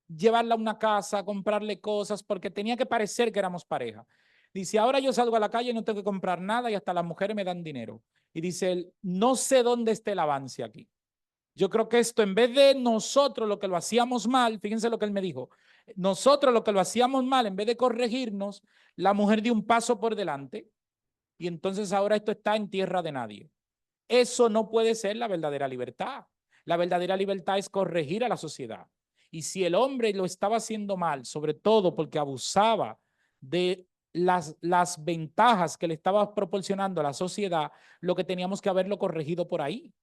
A: llevarla a una casa, comprarle cosas, porque tenía que parecer que éramos pareja. Dice, ahora yo salgo a la calle y no tengo que comprar nada y hasta las mujeres me dan dinero. Y dice él, no sé dónde está el avance aquí. Yo creo que esto, en vez de nosotros lo que lo hacíamos mal, fíjense lo que él me dijo, nosotros lo que lo hacíamos mal, en vez de corregirnos, la mujer dio un paso por delante y entonces ahora esto está en tierra de nadie. Eso no puede ser la verdadera libertad. La verdadera libertad es corregir a la sociedad. Y si el hombre lo estaba haciendo mal, sobre todo porque abusaba de las ventajas que le estaba proporcionando a la sociedad, lo que teníamos que haberlo corregido por ahí.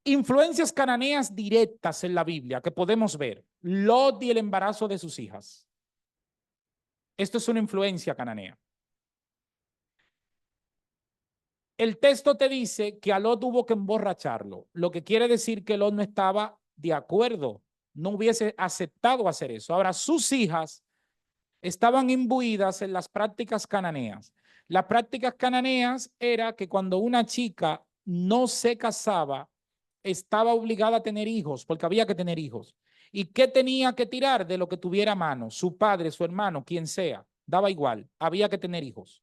A: Influencias cananeas directas en la Biblia que podemos ver. Lot y el embarazo de sus hijas. Esto es una influencia cananea. El texto te dice que a Lot tuvo que emborracharlo, lo que quiere decir que Lot no estaba de acuerdo, no hubiese aceptado hacer eso. Ahora, sus hijas estaban imbuidas en las prácticas cananeas. Las prácticas cananeas era que cuando una chica no se casaba, estaba obligada a tener hijos, porque había que tener hijos. ¿Y qué tenía que tirar? De lo que tuviera a mano, su padre, su hermano, quien sea, daba igual, había que tener hijos.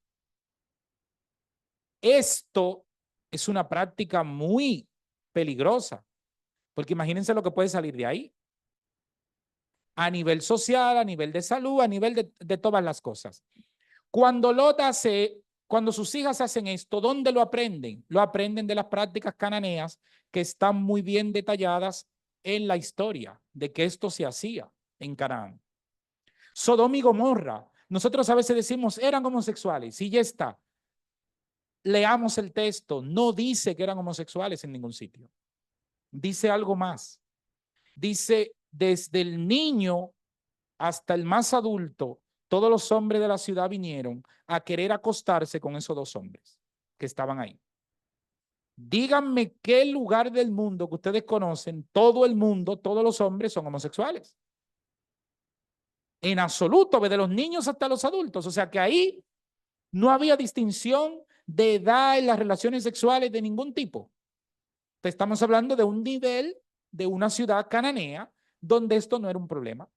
A: Esto es una práctica muy peligrosa, porque imagínense lo que puede salir de ahí, a nivel social, a nivel de salud, a nivel de todas las cosas. Cuando Lot hace, cuando sus hijas hacen esto, ¿dónde lo aprenden? Lo aprenden de las prácticas cananeas que están muy bien detalladas en la historia de que esto se hacía en Canaán. Sodoma y Gomorra, nosotros a veces decimos eran homosexuales y ya está. Leamos el texto, no dice que eran homosexuales en ningún sitio. Dice algo más. Dice, desde el niño hasta el más adulto, todos los hombres de la ciudad vinieron a querer acostarse con esos dos hombres que estaban ahí. Díganme qué lugar del mundo que ustedes conocen, todo el mundo, todos los hombres son homosexuales. En absoluto, desde los niños hasta los adultos. O sea que ahí no había distinción de edad en las relaciones sexuales de ningún tipo. Estamos hablando de un nivel de una ciudad cananea donde esto no era un problema.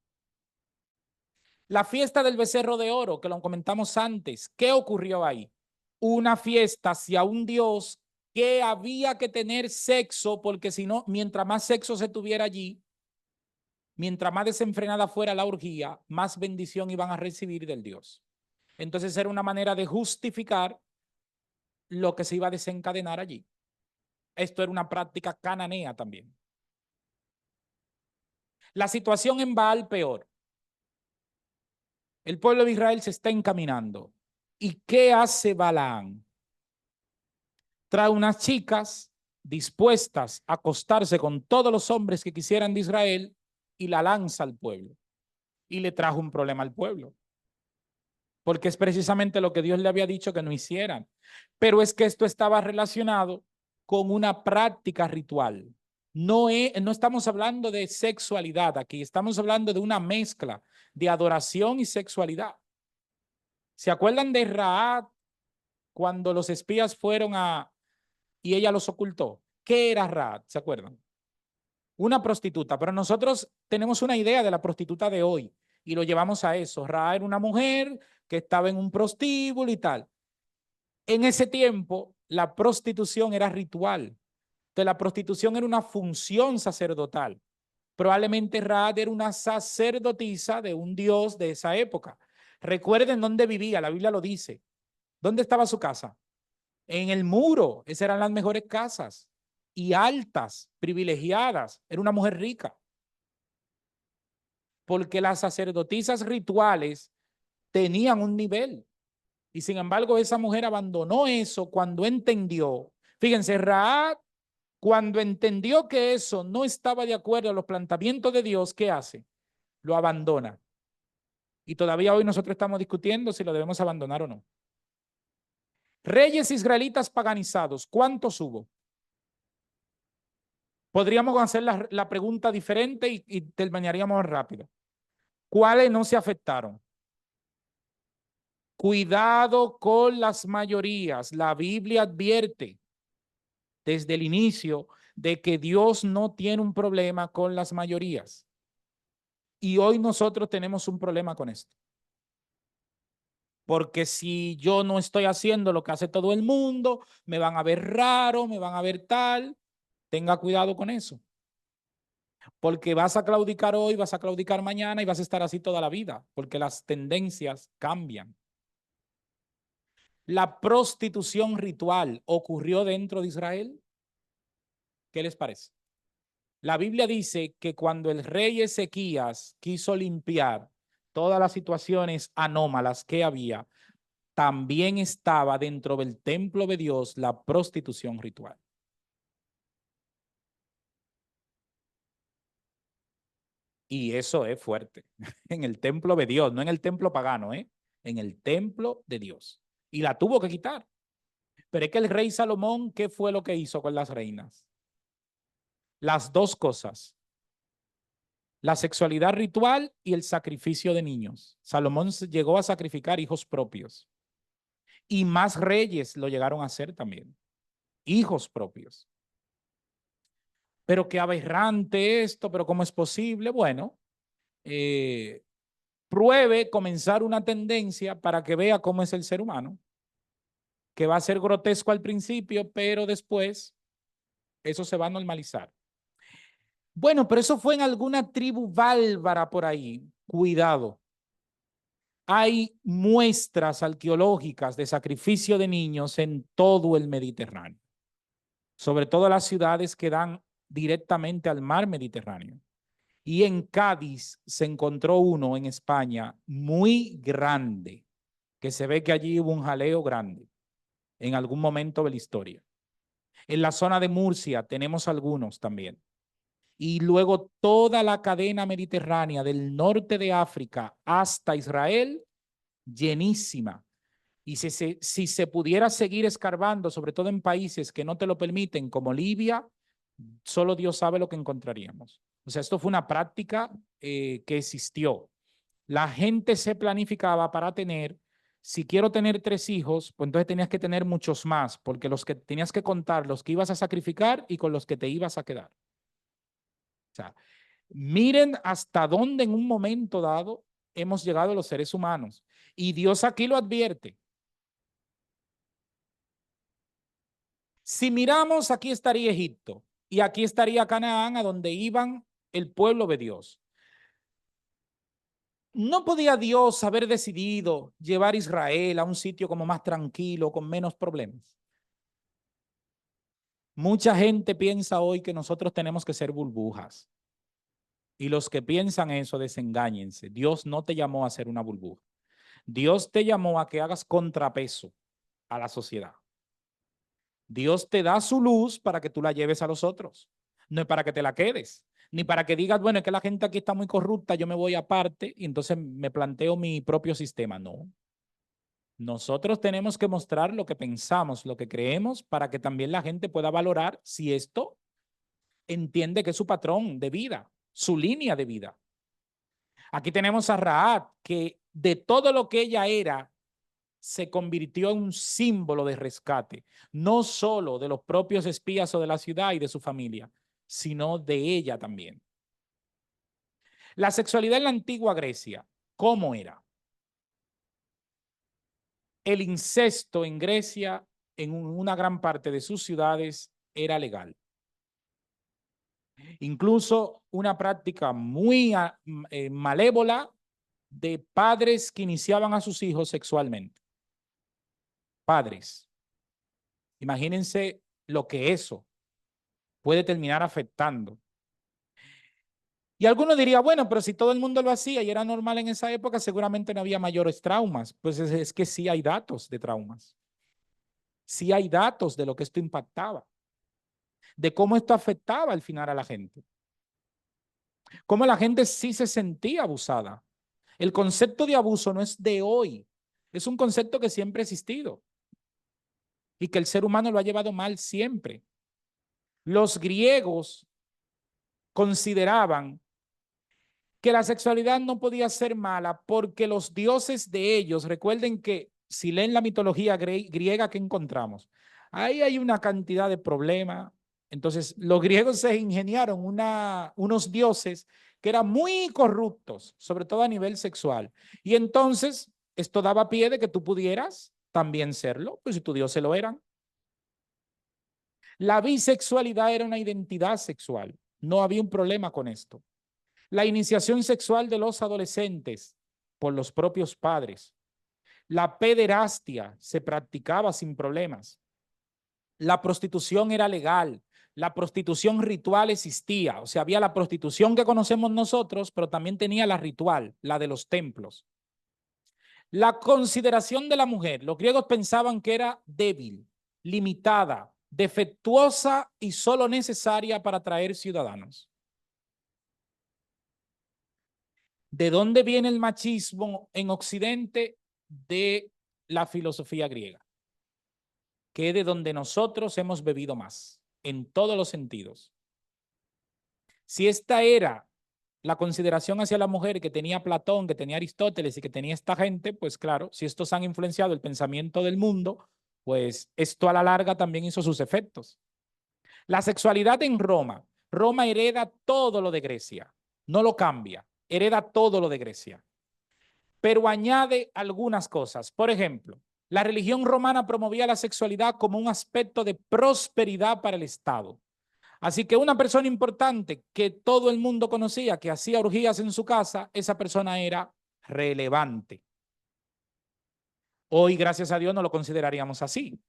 A: La fiesta del becerro de oro, que lo comentamos antes, ¿qué ocurrió ahí? Una fiesta hacia un dios que había que tener sexo, porque si no, mientras más sexo se tuviera allí, mientras más desenfrenada fuera la orgía, más bendición iban a recibir del dios. Entonces era una manera de justificar lo que se iba a desencadenar allí. Esto era una práctica cananea también. La situación en Baal peor. El pueblo de Israel se está encaminando. ¿Y qué hace Balaam? Trae unas chicas dispuestas a acostarse con todos los hombres que quisieran de Israel y la lanza al pueblo. Y le trajo un problema al pueblo. Porque es precisamente lo que Dios le había dicho que no hicieran. Pero es que esto estaba relacionado con una práctica ritual. No estamos hablando de sexualidad aquí, estamos hablando de una mezcla de adoración y sexualidad. ¿Se acuerdan de Rahab cuando los espías fueron y ella los ocultó? ¿Qué era Rahab? ¿Se acuerdan? Una prostituta, pero nosotros tenemos una idea de la prostituta de hoy y lo llevamos a eso. Rahab era una mujer que estaba en un prostíbulo y tal. En ese tiempo, la prostitución era ritual. Entonces, la prostitución era una función sacerdotal. Probablemente Rahab era una sacerdotisa de un dios de esa época. Recuerden dónde vivía, la Biblia lo dice. ¿Dónde estaba su casa? En el muro. Esas eran las mejores casas. Y altas, privilegiadas. Era una mujer rica. porque las sacerdotisas rituales tenían un nivel. Y sin embargo, esa mujer abandonó eso cuando entendió. Fíjense, Rahab, cuando entendió que eso no estaba de acuerdo a los planteamientos de Dios, ¿qué hace? Lo abandona. Y todavía hoy nosotros estamos discutiendo si lo debemos abandonar o no. Reyes israelitas paganizados, ¿cuántos hubo? Podríamos hacer la pregunta diferente y terminaríamos rápido. ¿Cuáles no se afectaron? Cuidado con las mayorías. La Biblia advierte desde el inicio de que Dios no tiene un problema con las mayorías. Y hoy nosotros tenemos un problema con esto. Porque si yo no estoy haciendo lo que hace todo el mundo, me van a ver raro, me van a ver tal. Tenga cuidado con eso. Porque vas a claudicar hoy, vas a claudicar mañana y vas a estar así toda la vida, porque las tendencias cambian. La prostitución ritual ocurrió dentro de Israel. ¿Qué les parece? La Biblia dice que cuando el rey Ezequías quiso limpiar todas las situaciones anómalas que había, también estaba dentro del templo de Dios la prostitución ritual. Y eso es fuerte. En el templo de Dios, no en el templo pagano, en el templo de Dios. Y la tuvo que quitar. Pero es que el rey Salomón, ¿qué fue lo que hizo con las reinas? Las dos cosas. La sexualidad ritual y el sacrificio de niños. Salomón llegó a sacrificar hijos propios. Y más reyes lo llegaron a hacer también. Hijos propios. Pero qué aberrante esto, pero ¿cómo es posible? Bueno, pruebe comenzar una tendencia para que vea cómo es el ser humano, que va a ser grotesco al principio, pero después eso se va a normalizar. Bueno, pero eso fue en alguna tribu bárbara por ahí. Cuidado. Hay muestras arqueológicas de sacrificio de niños en todo el Mediterráneo, sobre todo las ciudades que dan directamente al mar Mediterráneo. Y en Cádiz se encontró uno en España muy grande, que se ve que allí hubo un jaleo grande en algún momento de la historia. En la zona de Murcia tenemos algunos también. Y luego toda la cadena mediterránea del norte de África hasta Israel, llenísima. Y si se pudiera seguir escarbando, sobre todo en países que no te lo permiten, como Libia, solo Dios sabe lo que encontraríamos. O sea, esto fue una práctica que existió. La gente se planificaba para tener, si quiero tener 3 hijos, pues entonces tenías que tener muchos más, porque los que tenías que contar, los que ibas a sacrificar y con los que te ibas a quedar. O sea, miren hasta dónde en un momento dado hemos llegado los seres humanos. Y Dios aquí lo advierte. Si miramos, aquí estaría Egipto y aquí estaría Canaán, a donde iban el pueblo de Dios. ¿No podía Dios haber decidido llevar a Israel a un sitio como más tranquilo, con menos problemas? Mucha gente piensa hoy que nosotros tenemos que ser burbujas. Y los que piensan eso, desengáñense. Dios no te llamó a ser una burbuja. Dios te llamó a que hagas contrapeso a la sociedad. Dios te da su luz para que tú la lleves a los otros. No es para que te la quedes, ni para que digas, bueno, es que la gente aquí está muy corrupta, yo me voy aparte y entonces me planteo mi propio sistema. No. Nosotros tenemos que mostrar lo que pensamos, lo que creemos, para que también la gente pueda valorar si esto entiende que es su patrón de vida, su línea de vida. Aquí tenemos a Rahab, que de todo lo que ella era, se convirtió en un símbolo de rescate, no solo de los propios espías o de la ciudad y de su familia, sino de ella también. La sexualidad en la antigua Grecia, ¿cómo era? El incesto en Grecia, en una gran parte de sus ciudades, era legal. Incluso una práctica muy malévola de padres que iniciaban a sus hijos sexualmente. Padres. Imagínense lo que eso puede terminar afectando. Y alguno diría, bueno, pero si todo el mundo lo hacía y era normal en esa época, seguramente no había mayores traumas. Pues es que sí hay datos de traumas. Sí hay datos de lo que esto impactaba, de cómo esto afectaba al final a la gente, cómo la gente sí se sentía abusada. El concepto de abuso no es de hoy, es un concepto que siempre ha existido y que el ser humano lo ha llevado mal siempre. Los griegos consideraban que la sexualidad no podía ser mala porque los dioses de ellos, recuerden que si leen la mitología griega que encontramos, ahí hay una cantidad de problemas. Entonces, los griegos se ingeniaron unos dioses que eran muy corruptos, sobre todo a nivel sexual. Y entonces, esto daba pie de que tú pudieras también serlo, pues si tu dios se lo eran. La bisexualidad era una identidad sexual, no había un problema con esto. La iniciación sexual de los adolescentes por los propios padres. La pederastia se practicaba sin problemas. La prostitución era legal. La prostitución ritual existía. O sea, había la prostitución que conocemos nosotros, pero también tenía la ritual, la de los templos. La consideración de la mujer. Los griegos pensaban que era débil, limitada, defectuosa y solo necesaria para atraer ciudadanos. ¿De dónde viene el machismo en Occidente? De la filosofía griega, que es de donde nosotros hemos bebido más, en todos los sentidos. Si esta era la consideración hacia la mujer que tenía Platón, que tenía Aristóteles y que tenía esta gente, pues claro, si estos han influenciado el pensamiento del mundo, pues esto a la larga también hizo sus efectos. La sexualidad en Roma. Roma hereda todo lo de Grecia, no lo cambia, hereda todo lo de Grecia, pero añade algunas cosas. Por ejemplo, la religión romana promovía la sexualidad como un aspecto de prosperidad para el Estado. Así que una persona importante que todo el mundo conocía, que hacía orgías en su casa, esa persona era relevante. Hoy, gracias a Dios, no lo consideraríamos así.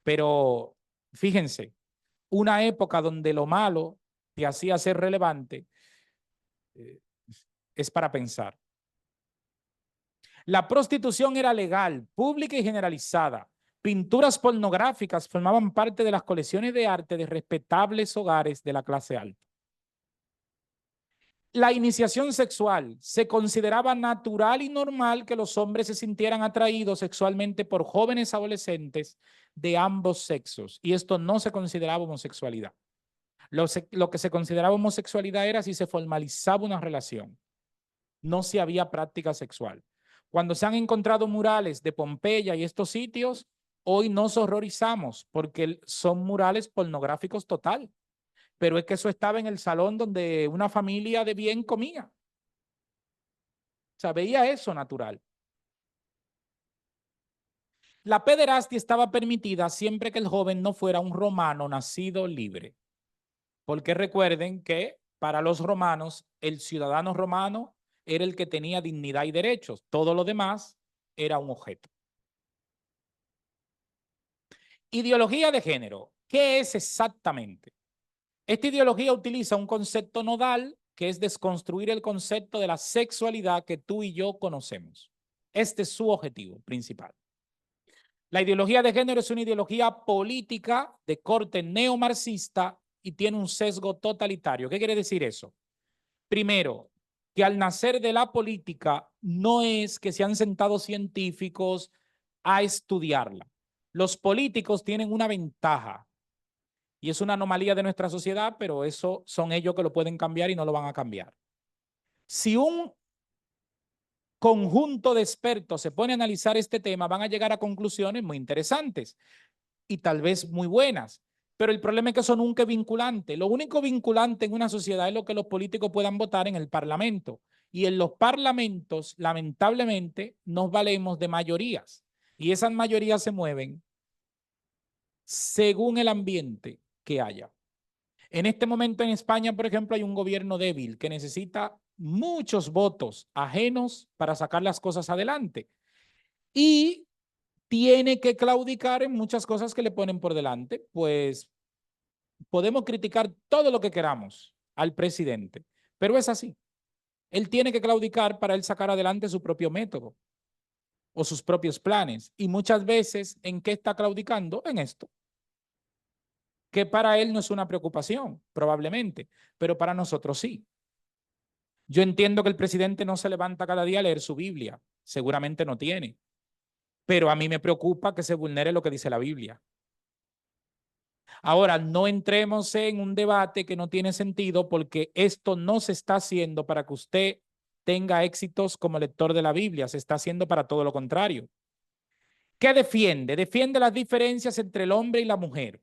A: Pero fíjense, una época donde lo malo te hacía ser relevante, eh, es para pensar. La prostitución era legal, pública y generalizada. Pinturas pornográficas formaban parte de las colecciones de arte de respetables hogares de la clase alta. La iniciación sexual. Se consideraba natural y normal que los hombres se sintieran atraídos sexualmente por jóvenes adolescentes de ambos sexos. Y esto no se consideraba homosexualidad. Lo que se consideraba homosexualidad era si se formalizaba una relación. No se había práctica sexual. Cuando se han encontrado murales de Pompeya y estos sitios, hoy nos horrorizamos porque son murales pornográficos total. Pero es que eso estaba en el salón donde una familia de bien comía. O sea, veía eso natural. La pederastia estaba permitida siempre que el joven no fuera un romano nacido libre. Porque recuerden que para los romanos, el ciudadano romano era el que tenía dignidad y derechos. Todo lo demás era un objeto. Ideología de género. ¿Qué es exactamente? Esta ideología utiliza un concepto nodal que es desconstruir el concepto de la sexualidad que tú y yo conocemos. Este es su objetivo principal. La ideología de género es una ideología política de corte neomarxista y tiene un sesgo totalitario. ¿Qué quiere decir eso? Primero, que al nacer de la política no es que se han sentado científicos a estudiarla. Los políticos tienen una ventaja y es una anomalía de nuestra sociedad, pero eso son ellos que lo pueden cambiar y no lo van a cambiar. Si un conjunto de expertos se pone a analizar este tema, van a llegar a conclusiones muy interesantes y tal vez muy buenas. Pero el problema es que eso nunca es vinculante. Lo único vinculante en una sociedad es lo que los políticos puedan votar en el Parlamento. Y en los parlamentos, lamentablemente, nos valemos de mayorías. Y esas mayorías se mueven según el ambiente que haya. En este momento en España, por ejemplo, hay un gobierno débil que necesita muchos votos ajenos para sacar las cosas adelante. Y tiene que claudicar en muchas cosas que le ponen por delante. Pues podemos criticar todo lo que queramos al presidente, pero es así. Él tiene que claudicar para él sacar adelante su propio método o sus propios planes. Y muchas veces, ¿en qué está claudicando? En esto, que para él no es una preocupación, probablemente, pero para nosotros sí. Yo entiendo que el presidente no se levanta cada día a leer su Biblia, seguramente no tiene, pero a mí me preocupa que se vulnere lo que dice la Biblia. Ahora, no entremos en un debate que no tiene sentido porque esto no se está haciendo para que usted tenga éxitos como lector de la Biblia, se está haciendo para todo lo contrario. ¿Qué defiende? Defiende las diferencias entre el hombre y la mujer.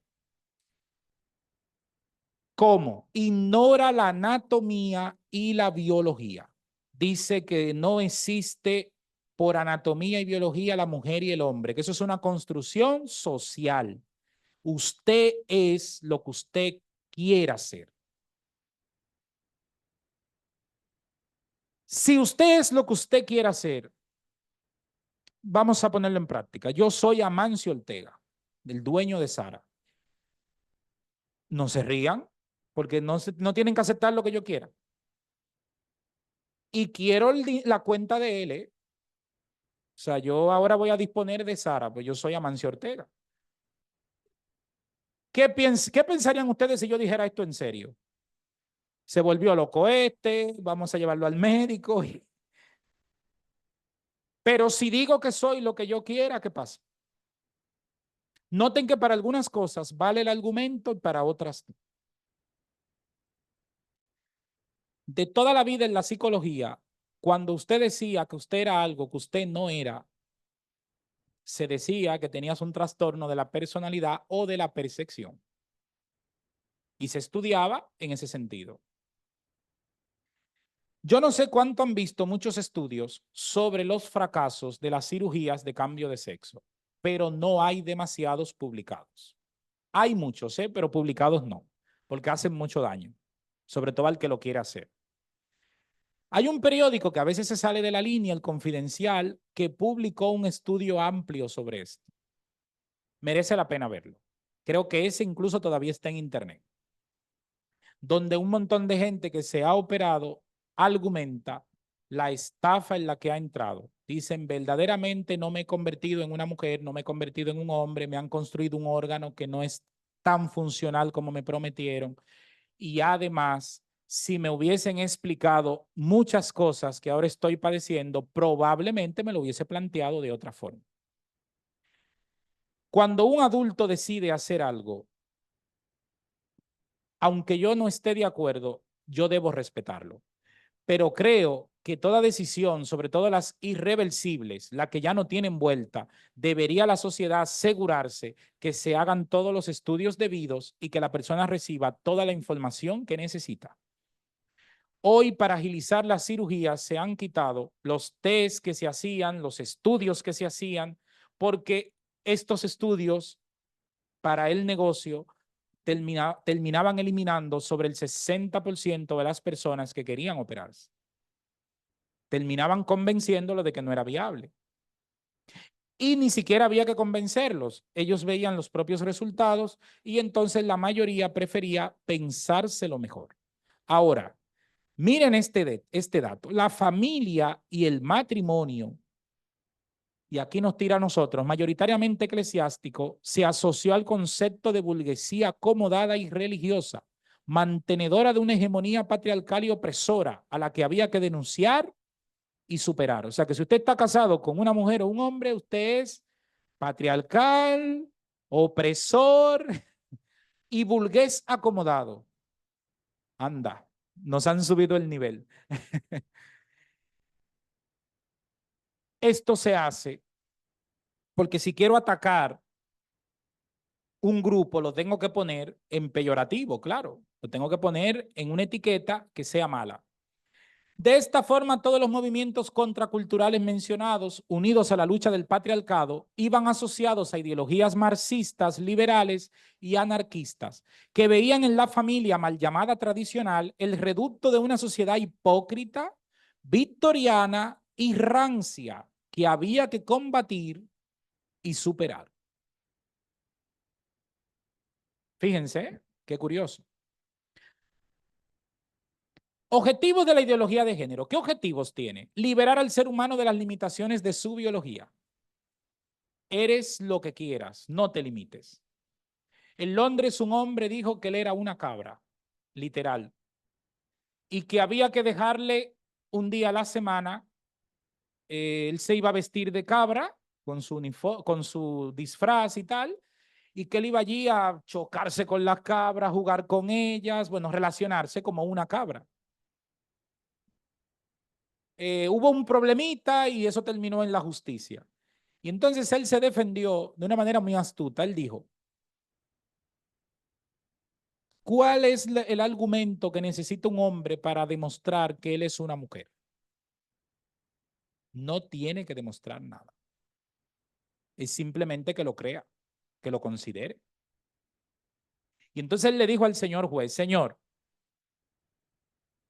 A: ¿Cómo? Ignora la anatomía y la biología. Dice que no existe por anatomía y biología la mujer y el hombre, que eso es una construcción social. Usted es lo que usted quiera ser. Si usted es lo que usted quiera hacer, vamos a ponerlo en práctica. Yo soy Amancio Ortega, el dueño de Sara. No se rían, porque no tienen que aceptar lo que yo quiera. Y quiero la cuenta de él, ¿eh? O sea, yo ahora voy a disponer de Sara, pues yo soy Amancio Ortega. ¿Qué pensarían ustedes si yo dijera esto en serio? Se volvió loco este, vamos a llevarlo al médico. Pero si digo que soy lo que yo quiera, ¿qué pasa? Noten que para algunas cosas vale el argumento y para otras no. De toda la vida en la psicología, cuando usted decía que usted era algo que usted no era, se decía que tenías un trastorno de la personalidad o de la percepción. Y se estudiaba en ese sentido. Yo no sé cuánto han visto muchos estudios sobre los fracasos de las cirugías de cambio de sexo, pero no hay demasiados publicados. Hay muchos, pero publicados no, porque hacen mucho daño, sobre todo al que lo quiere hacer. Hay un periódico que a veces se sale de la línea, el Confidencial, que publicó un estudio amplio sobre esto. Merece la pena verlo. Creo que ese incluso todavía está en internet, donde un montón de gente que se ha operado argumenta la estafa en la que ha entrado. Dicen, verdaderamente no me he convertido en una mujer, no me he convertido en un hombre, me han construido un órgano que no es tan funcional como me prometieron. Y además, si me hubiesen explicado muchas cosas que ahora estoy padeciendo, probablemente me lo hubiese planteado de otra forma. Cuando un adulto decide hacer algo, aunque yo no esté de acuerdo, yo debo respetarlo. Pero creo que toda decisión, sobre todo las irreversibles, las que ya no tienen vuelta, debería la sociedad asegurarse que se hagan todos los estudios debidos y que la persona reciba toda la información que necesita. Hoy, para agilizar las cirugías, se han quitado los test que se hacían, los estudios que se hacían, porque estos estudios para el negocio terminaban eliminando sobre el 60% de las personas que querían operarse. Terminaban convenciéndolo de que no era viable. Y ni siquiera había que convencerlos. Ellos veían los propios resultados y entonces la mayoría prefería pensárselo mejor. Ahora, miren este dato. La familia y el matrimonio, y aquí nos tira a nosotros, mayoritariamente eclesiástico, se asoció al concepto de burguesía acomodada y religiosa, mantenedora de una hegemonía patriarcal y opresora a la que había que denunciar y superar. O sea que si usted está casado con una mujer o un hombre, usted es patriarcal, opresor y burgués acomodado. Anda, nos han subido el nivel. Esto se hace porque si quiero atacar un grupo, lo tengo que poner en peyorativo, claro. Lo tengo que poner en una etiqueta que sea mala. De esta forma, todos los movimientos contraculturales mencionados, unidos a la lucha del patriarcado, iban asociados a ideologías marxistas, liberales y anarquistas, que veían en la familia mal llamada tradicional el reducto de una sociedad hipócrita, victoriana y rancia que había que combatir y superar. Fíjense, qué curioso. Objetivos de la ideología de género. ¿Qué objetivos tiene? Liberar al ser humano de las limitaciones de su biología. Eres lo que quieras, no te limites. En Londres un hombre dijo que él era una cabra, literal, y que había que dejarle un día a la semana, él se iba a vestir de cabra con su disfraz y tal, y que él iba allí a chocarse con las cabras, jugar con ellas, bueno, relacionarse como una cabra. Hubo un problemita y eso terminó en la justicia. Y entonces él se defendió de una manera muy astuta. Él dijo, ¿cuál es el argumento que necesita un hombre para demostrar que él es una mujer? No tiene que demostrar nada. Es simplemente que lo crea, que lo considere. Y entonces él le dijo al señor juez, señor,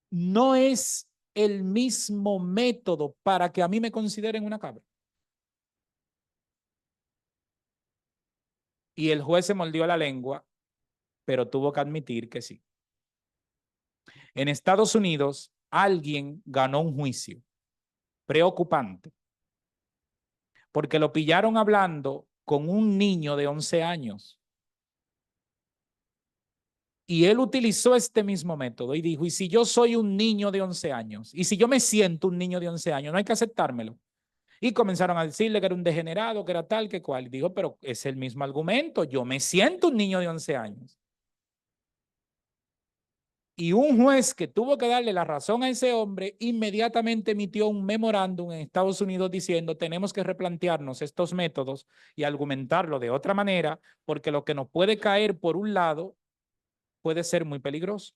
A: no es el mismo método para que a mí me consideren una cabra. Y el juez se mordió la lengua, pero tuvo que admitir que sí. En Estados Unidos, alguien ganó un juicio preocupante porque lo pillaron hablando con un niño de 11 años. Y él utilizó este mismo método y dijo, ¿y si yo soy un niño de 11 años? ¿Y si yo me siento un niño de 11 años? No hay que aceptármelo. Y comenzaron a decirle que era un degenerado, que era tal, que cual. Y digo, pero es el mismo argumento. Yo me siento un niño de 11 años. Y un juez que tuvo que darle la razón a ese hombre inmediatamente emitió un memorándum en Estados Unidos diciendo tenemos que replantearnos estos métodos y argumentarlo de otra manera porque lo que nos puede caer por un lado puede ser muy peligroso.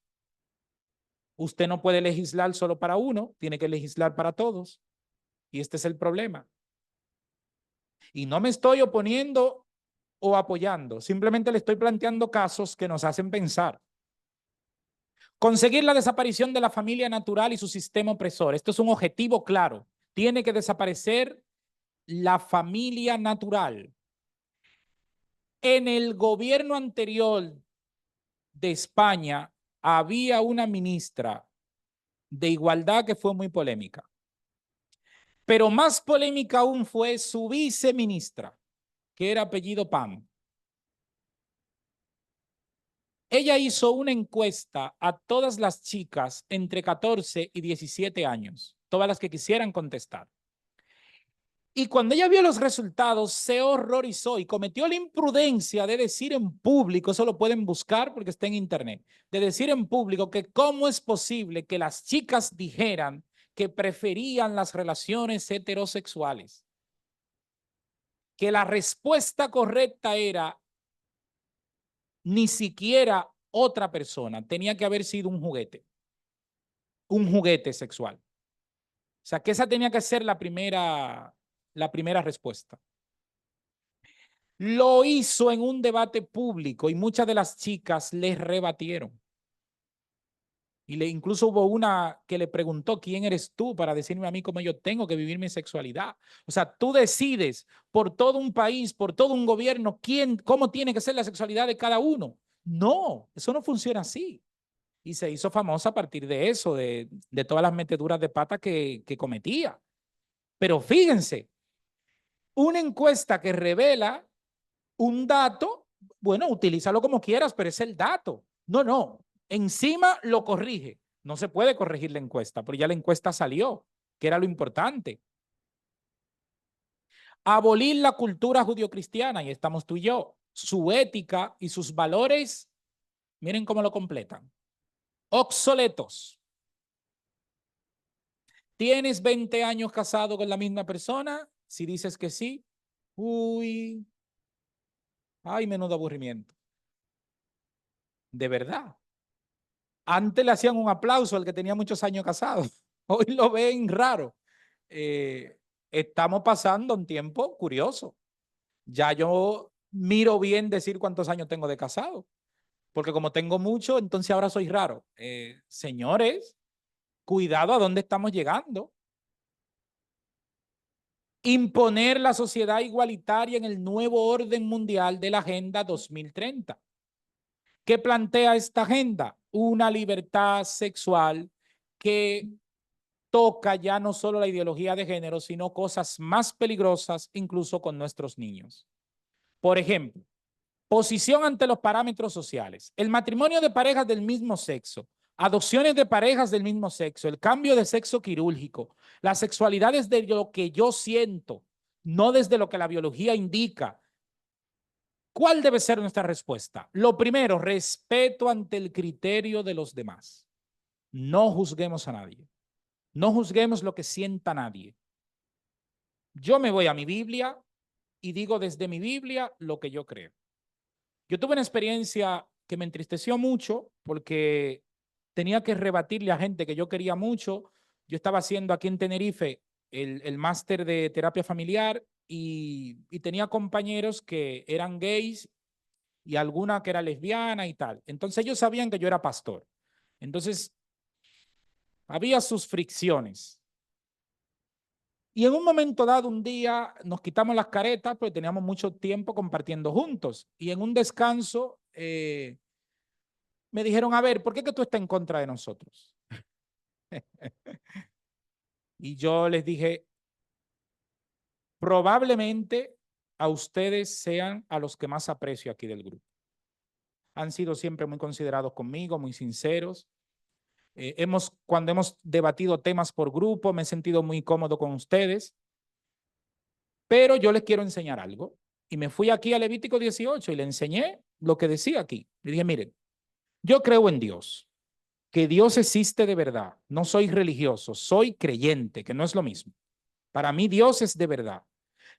A: Usted no puede legislar solo para uno, tiene que legislar para todos. Y este es el problema. Y no me estoy oponiendo o apoyando, simplemente le estoy planteando casos que nos hacen pensar. Conseguir la desaparición de la familia natural y su sistema opresor. Esto es un objetivo claro. Tiene que desaparecer la familia natural. En el gobierno anterior de España había una ministra de igualdad que fue muy polémica. Pero más polémica aún fue su viceministra, que era apellido Pam. Ella hizo una encuesta a todas las chicas entre 14 y 17 años, todas las que quisieran contestar. Y cuando ella vio los resultados, se horrorizó y cometió la imprudencia de decir en público, eso lo pueden buscar porque está en internet, de decir en público que cómo es posible que las chicas dijeran que preferían las relaciones heterosexuales. Que la respuesta correcta era ni siquiera otra persona, tenía que haber sido un juguete sexual. O sea, que esa tenía que ser la primera respuesta. Lo hizo en un debate público y muchas de las chicas le rebatieron. Y incluso hubo una que le preguntó, ¿quién eres tú para decirme a mí cómo yo tengo que vivir mi sexualidad? O sea, tú decides por todo un país, por todo un gobierno, cómo tiene que ser la sexualidad de cada uno. No, eso no funciona así. Y se hizo famosa a partir de eso, de todas las meteduras de pata que cometía. Pero fíjense, una encuesta que revela un dato, bueno, utilízalo como quieras, pero es el dato. No, encima lo corrige. No se puede corregir la encuesta, pero ya la encuesta salió, que era lo importante. Abolir la cultura judio-cristiana, y estamos tú y yo. Su ética y sus valores, miren cómo lo completan. Obsoletos. ¿Tienes 20 años casado con la misma persona? Si dices que sí, uy, ay, menudo aburrimiento. De verdad. Antes le hacían un aplauso al que tenía muchos años casado. Hoy lo ven raro. Estamos pasando un tiempo curioso. Ya yo miro bien decir cuántos años tengo de casado. Porque como tengo mucho, entonces ahora soy raro. Señores, cuidado a dónde estamos llegando. Imponer la sociedad igualitaria en el nuevo orden mundial de la Agenda 2030. ¿Qué plantea esta agenda? Una libertad sexual que toca ya no solo la ideología de género, sino cosas más peligrosas, incluso con nuestros niños. Por ejemplo, posición ante los parámetros sociales, el matrimonio de parejas del mismo sexo, adopciones de parejas del mismo sexo, el cambio de sexo quirúrgico, la sexualidad es de lo que yo siento, no desde lo que la biología indica. ¿Cuál debe ser nuestra respuesta? Lo primero, respeto ante el criterio de los demás. No juzguemos a nadie. No juzguemos lo que sienta nadie. Yo me voy a mi Biblia y digo desde mi Biblia lo que yo creo. Yo tuve una experiencia que me entristeció mucho porque tenía que rebatirle a gente que yo quería mucho. Yo estaba haciendo aquí en Tenerife el máster de terapia familiar y tenía compañeros que eran gays y alguna que era lesbiana y tal. Entonces ellos sabían que yo era pastor. Entonces había sus fricciones. Y en un momento dado, un día, nos quitamos las caretas, porque teníamos mucho tiempo compartiendo juntos. Y en un descanso me dijeron, a ver, ¿por qué que tú estás en contra de nosotros? Y yo les dije, probablemente a ustedes sean a los que más aprecio aquí del grupo. Han sido siempre muy considerados conmigo, muy sinceros. Cuando hemos debatido temas por grupo, me he sentido muy cómodo con ustedes. Pero yo les quiero enseñar algo. Y me fui aquí a Levítico 18 y le enseñé lo que decía aquí. Le dije, miren, yo creo en Dios, que Dios existe de verdad. No soy religioso, soy creyente, que no es lo mismo. Para mí Dios es de verdad.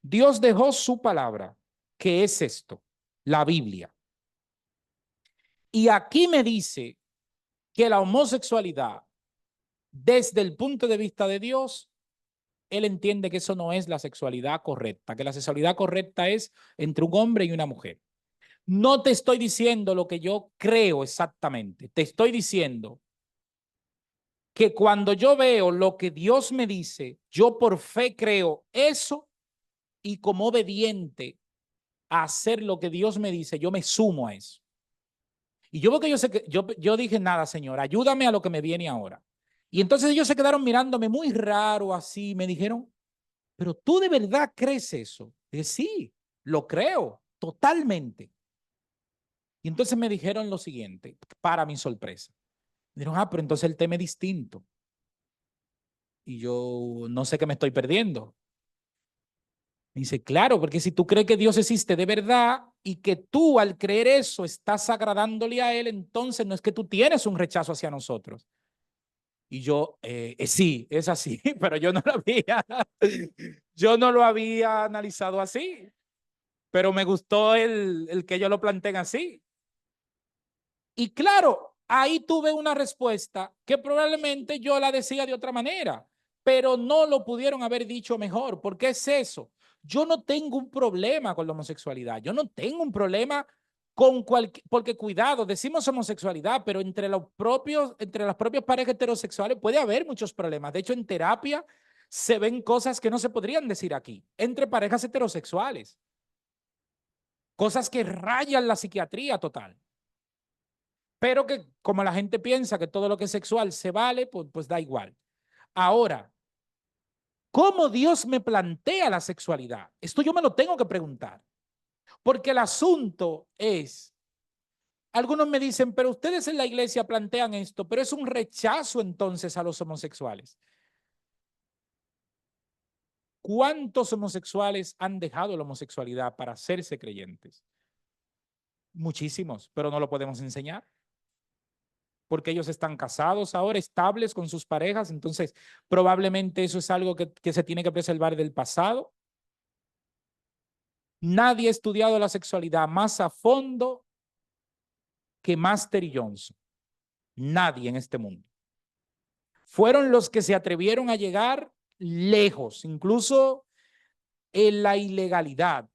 A: Dios dejó su palabra, que es esto, la Biblia. Y aquí me dice que la homosexualidad, desde el punto de vista de Dios, él entiende que eso no es la sexualidad correcta, que la sexualidad correcta es entre un hombre y una mujer. No te estoy diciendo lo que yo creo exactamente, te estoy diciendo que cuando yo veo lo que Dios me dice, yo por fe creo eso y como obediente a hacer lo que Dios me dice, yo me sumo a eso. Y yo veo que yo dije, nada, Señor, ayúdame a lo que me viene ahora. Y entonces ellos se quedaron mirándome muy raro así, me dijeron, pero tú de verdad crees eso. Dije, sí, lo creo totalmente. Y entonces me dijeron lo siguiente, para mi sorpresa. Me dijeron, pero entonces el tema es distinto. Y yo no sé qué me estoy perdiendo. Me dice, claro, porque si tú crees que Dios existe de verdad y que tú al creer eso estás agradándole a Él, entonces no es que tú tienes un rechazo hacia nosotros. Y yo, sí, es así, pero yo no lo había analizado así, pero me gustó el que ellos lo planteen así. Y claro, ahí tuve una respuesta que probablemente yo la decía de otra manera, pero no lo pudieron haber dicho mejor. ¿Por qué es eso? Yo no tengo un problema con la homosexualidad. Yo no tengo un problema con porque cuidado, decimos homosexualidad, pero entre las propias parejas heterosexuales puede haber muchos problemas. De hecho, en terapia se ven cosas que no se podrían decir aquí, entre parejas heterosexuales. Cosas que rayan la psiquiatría total. Pero que como la gente piensa que todo lo que es sexual se vale, pues da igual. Ahora, ¿cómo Dios me plantea la sexualidad? Esto yo me lo tengo que preguntar. Porque el asunto es, algunos me dicen, pero ustedes en la iglesia plantean esto, pero es un rechazo entonces a los homosexuales. ¿Cuántos homosexuales han dejado la homosexualidad para hacerse creyentes? Muchísimos, pero no lo podemos enseñar. Porque ellos están casados ahora, estables con sus parejas, entonces probablemente eso es algo que se tiene que preservar del pasado. Nadie ha estudiado la sexualidad más a fondo que Master y Johnson. Nadie en este mundo. Fueron los que se atrevieron a llegar lejos, incluso en la ilegalidad.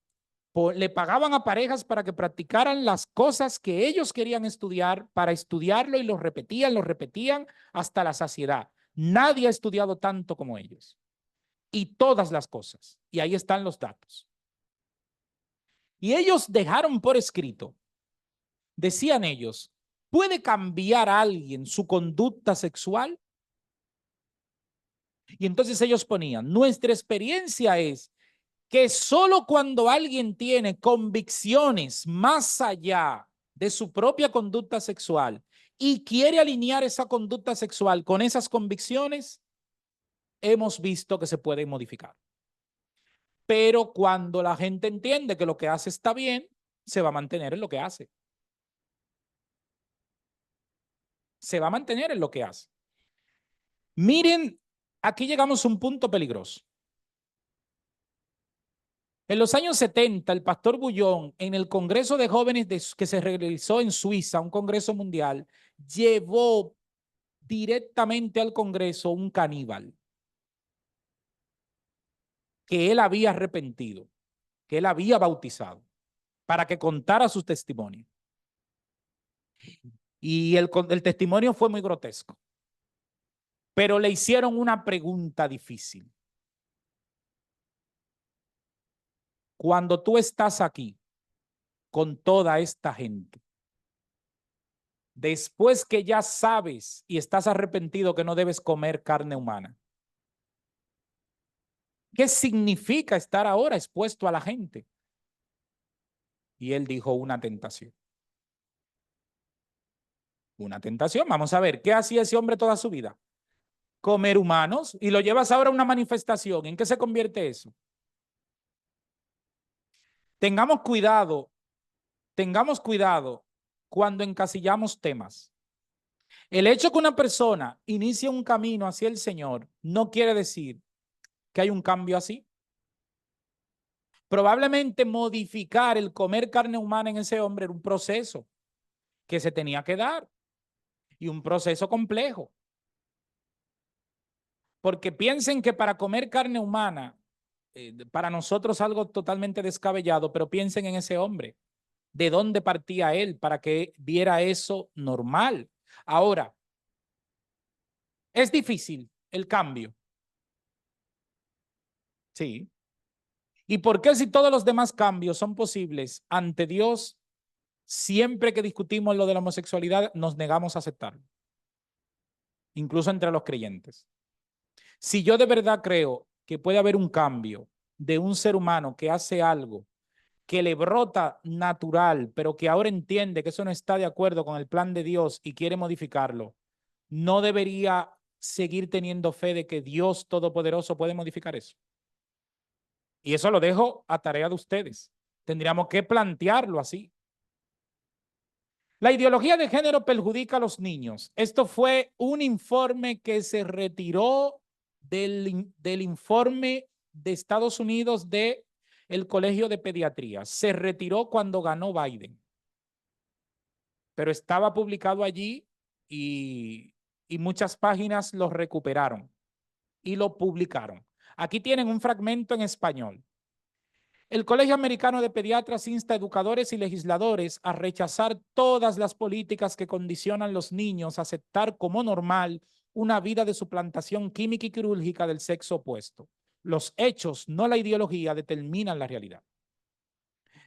A: Le pagaban a parejas para que practicaran las cosas que ellos querían estudiar, para estudiarlo y lo repetían hasta la saciedad. Nadie ha estudiado tanto como ellos. Y todas las cosas. Y ahí están los datos. Y ellos dejaron por escrito, decían ellos, ¿puede cambiar a alguien su conducta sexual? Y entonces ellos ponían, nuestra experiencia es que solo cuando alguien tiene convicciones más allá de su propia conducta sexual y quiere alinear esa conducta sexual con esas convicciones, hemos visto que se pueden modificar. Pero cuando la gente entiende que lo que hace está bien, se va a mantener en lo que hace. Se va a mantener en lo que hace. Miren, aquí llegamos a un punto peligroso. En los años 70, el pastor Bullón, en el Congreso de Jóvenes que se realizó en Suiza, un congreso mundial, llevó directamente al Congreso un caníbal que él había arrepentido, que él había bautizado, para que contara su testimonio. Y el testimonio fue muy grotesco, pero le hicieron una pregunta difícil. Cuando tú estás aquí con toda esta gente, después que ya sabes y estás arrepentido que no debes comer carne humana, ¿qué significa estar ahora expuesto a la gente? Y él dijo una tentación. Una tentación. Vamos a ver, ¿qué hacía ese hombre toda su vida? Comer humanos, y lo llevas ahora a una manifestación. ¿En qué se convierte eso? Tengamos cuidado cuando encasillamos temas. El hecho que una persona inicie un camino hacia el Señor no quiere decir que hay un cambio así. Probablemente modificar el comer carne humana en ese hombre era un proceso que se tenía que dar y un proceso complejo. Porque piensen que para comer carne humana, para nosotros algo totalmente descabellado, pero piensen en ese hombre, de dónde partía él para que viera eso normal. Ahora, es difícil el cambio, sí. ¿Y por qué si todos los demás cambios son posibles ante Dios, siempre que discutimos lo de la homosexualidad nos negamos a aceptarlo? Incluso entre los creyentes. Si yo de verdad creo que puede haber un cambio de un ser humano que hace algo que le brota natural, pero que ahora entiende que eso no está de acuerdo con el plan de Dios y quiere modificarlo, no debería seguir teniendo fe de que Dios Todopoderoso puede modificar eso. Y eso lo dejo a tarea de ustedes. Tendríamos que plantearlo así. La ideología de género perjudica a los niños. Esto fue un informe que se retiró del informe de Estados Unidos de el Colegio de Pediatría. Se retiró cuando ganó Biden, pero estaba publicado allí y muchas páginas lo recuperaron y lo publicaron. Aquí tienen un fragmento en español. El Colegio Americano de Pediatras insta a educadores y legisladores a rechazar todas las políticas que condicionan a los niños a aceptar como normal una vida de suplantación química y quirúrgica del sexo opuesto. Los hechos, no la ideología, determinan la realidad.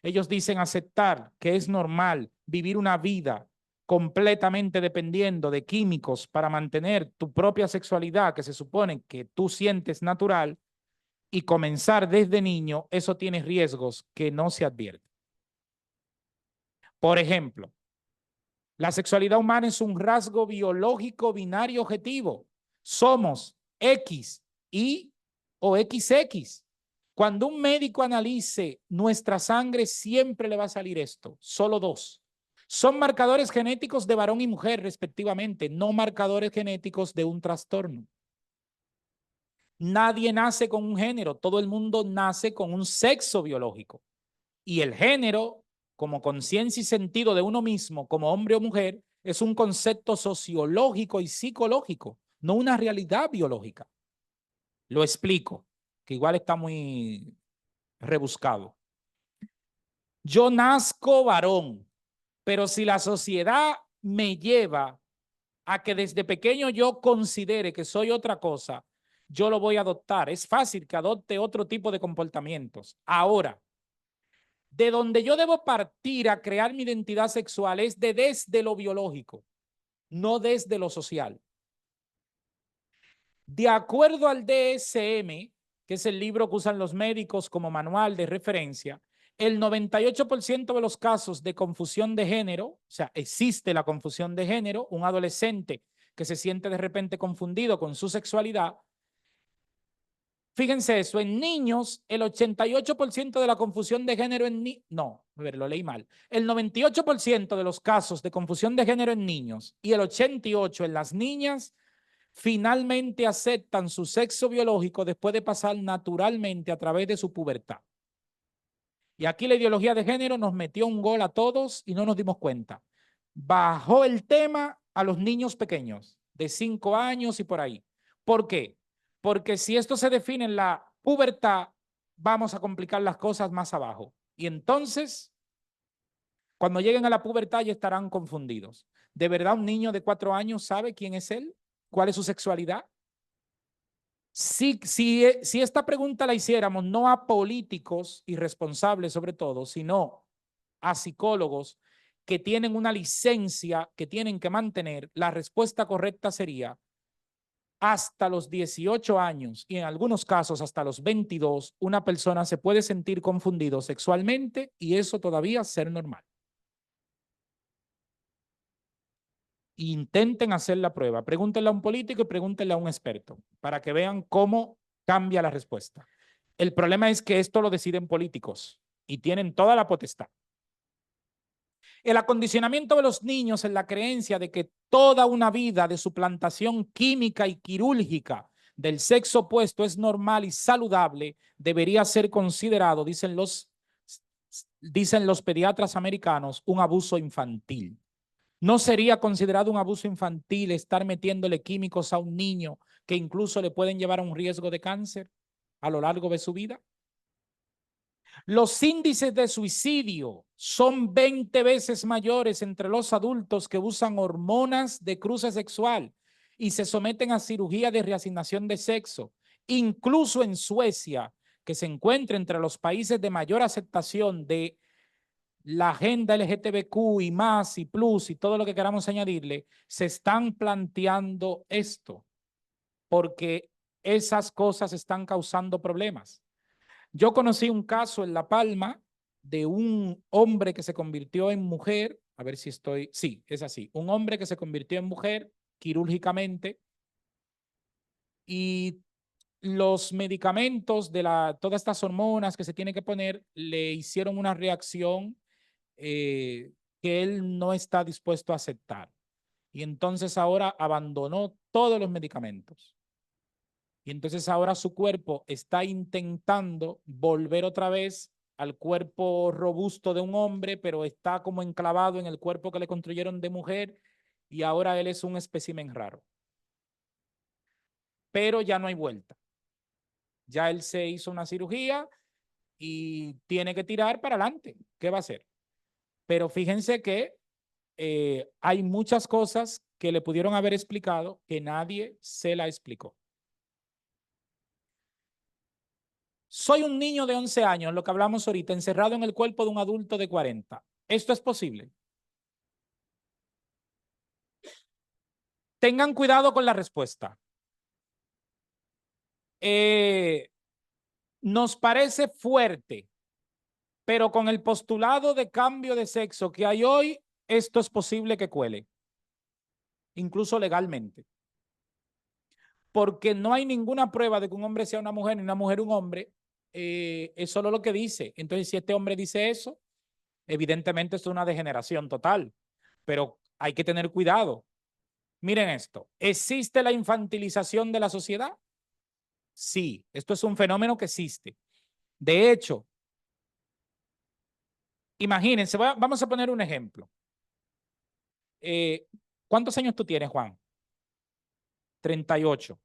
A: Ellos dicen aceptar que es normal vivir una vida completamente dependiendo de químicos para mantener tu propia sexualidad que se supone que tú sientes natural, y comenzar desde niño, eso tiene riesgos que no se advierten. Por ejemplo, la sexualidad humana es un rasgo biológico binario objetivo. Somos X, Y o XX. Cuando un médico analice nuestra sangre, siempre le va a salir esto, solo dos. Son marcadores genéticos de varón y mujer, respectivamente, no marcadores genéticos de un trastorno. Nadie nace con un género, todo el mundo nace con un sexo biológico. Y el género, como conciencia y sentido de uno mismo, como hombre o mujer, es un concepto sociológico y psicológico, no una realidad biológica. Lo explico, que igual está muy rebuscado. Yo nazco varón, pero si la sociedad me lleva a que desde pequeño yo considere que soy otra cosa, yo lo voy a adoptar. Es fácil que adopte otro tipo de comportamientos. Ahora, de donde yo debo partir a crear mi identidad sexual es desde lo biológico, no desde lo social. De acuerdo al DSM, que es el libro que usan los médicos como manual de referencia, el 98% de los casos de confusión de género, o sea, existe la confusión de género, un adolescente que se siente de repente confundido con su sexualidad. Fíjense eso, en niños, el 88% de la confusión de género no, a ver, lo leí mal. El 98% de los casos de confusión de género en niños y el 88% en las niñas finalmente aceptan su sexo biológico después de pasar naturalmente a través de su pubertad. Y aquí la ideología de género nos metió un gol a todos y no nos dimos cuenta. Bajó el tema a los niños pequeños, de 5 años y por ahí. ¿Por qué? Porque si esto se define en la pubertad, vamos a complicar las cosas más abajo. Y entonces, cuando lleguen a la pubertad ya estarán confundidos. ¿De verdad un niño de 4 años sabe quién es él? ¿Cuál es su sexualidad? Si esta pregunta la hiciéramos no a políticos irresponsables sobre todo, sino a psicólogos que tienen una licencia que tienen que mantener, la respuesta correcta sería hasta los 18 años y en algunos casos hasta los 22, una persona se puede sentir confundido sexualmente y eso todavía ser normal. Intenten hacer la prueba. Pregúntenle a un político y pregúntenle a un experto para que vean cómo cambia la respuesta. El problema es que esto lo deciden políticos y tienen toda la potestad. El acondicionamiento de los niños en la creencia de que toda una vida de suplantación química y quirúrgica del sexo opuesto es normal y saludable debería ser considerado, dicen los pediatras americanos, un abuso infantil. ¿No sería considerado un abuso infantil estar metiéndole químicos a un niño que incluso le pueden llevar a un riesgo de cáncer a lo largo de su vida? Los índices de suicidio son 20 veces mayores entre los adultos que usan hormonas de cruce sexual y se someten a cirugía de reasignación de sexo. Incluso en Suecia, que se encuentra entre los países de mayor aceptación de la agenda LGTBQ y más y plus y todo lo que queramos añadirle, se están planteando esto porque esas cosas están causando problemas. Yo conocí un caso en La Palma de un hombre que se convirtió en mujer, a ver si estoy, sí, es así, un hombre que se convirtió en mujer quirúrgicamente y los medicamentos de todas estas hormonas que se tiene que poner le hicieron una reacción que él no está dispuesto a aceptar. Y entonces ahora abandonó todos los medicamentos. Y entonces ahora su cuerpo está intentando volver otra vez al cuerpo robusto de un hombre, pero está como enclavado en el cuerpo que le construyeron de mujer y ahora él es un espécimen raro. Pero ya no hay vuelta. Ya él se hizo una cirugía y tiene que tirar para adelante. ¿Qué va a hacer? Pero fíjense que hay muchas cosas que le pudieron haber explicado que nadie se la explicó. Soy un niño de 11 años, lo que hablamos ahorita, encerrado en el cuerpo de un adulto de 40. ¿Esto es posible? Tengan cuidado con la respuesta. Nos parece fuerte, pero con el postulado de cambio de sexo que hay hoy, esto es posible que cuele, incluso legalmente. Porque no hay ninguna prueba de que un hombre sea una mujer ni una mujer un hombre, es solo lo que dice. Entonces, si este hombre dice eso, evidentemente es una degeneración total, pero hay que tener cuidado. Miren esto, ¿existe la infantilización de la sociedad? Sí, esto es un fenómeno que existe. De hecho, imagínense, vamos a poner un ejemplo. ¿Cuántos años tú tienes, Juan? 38.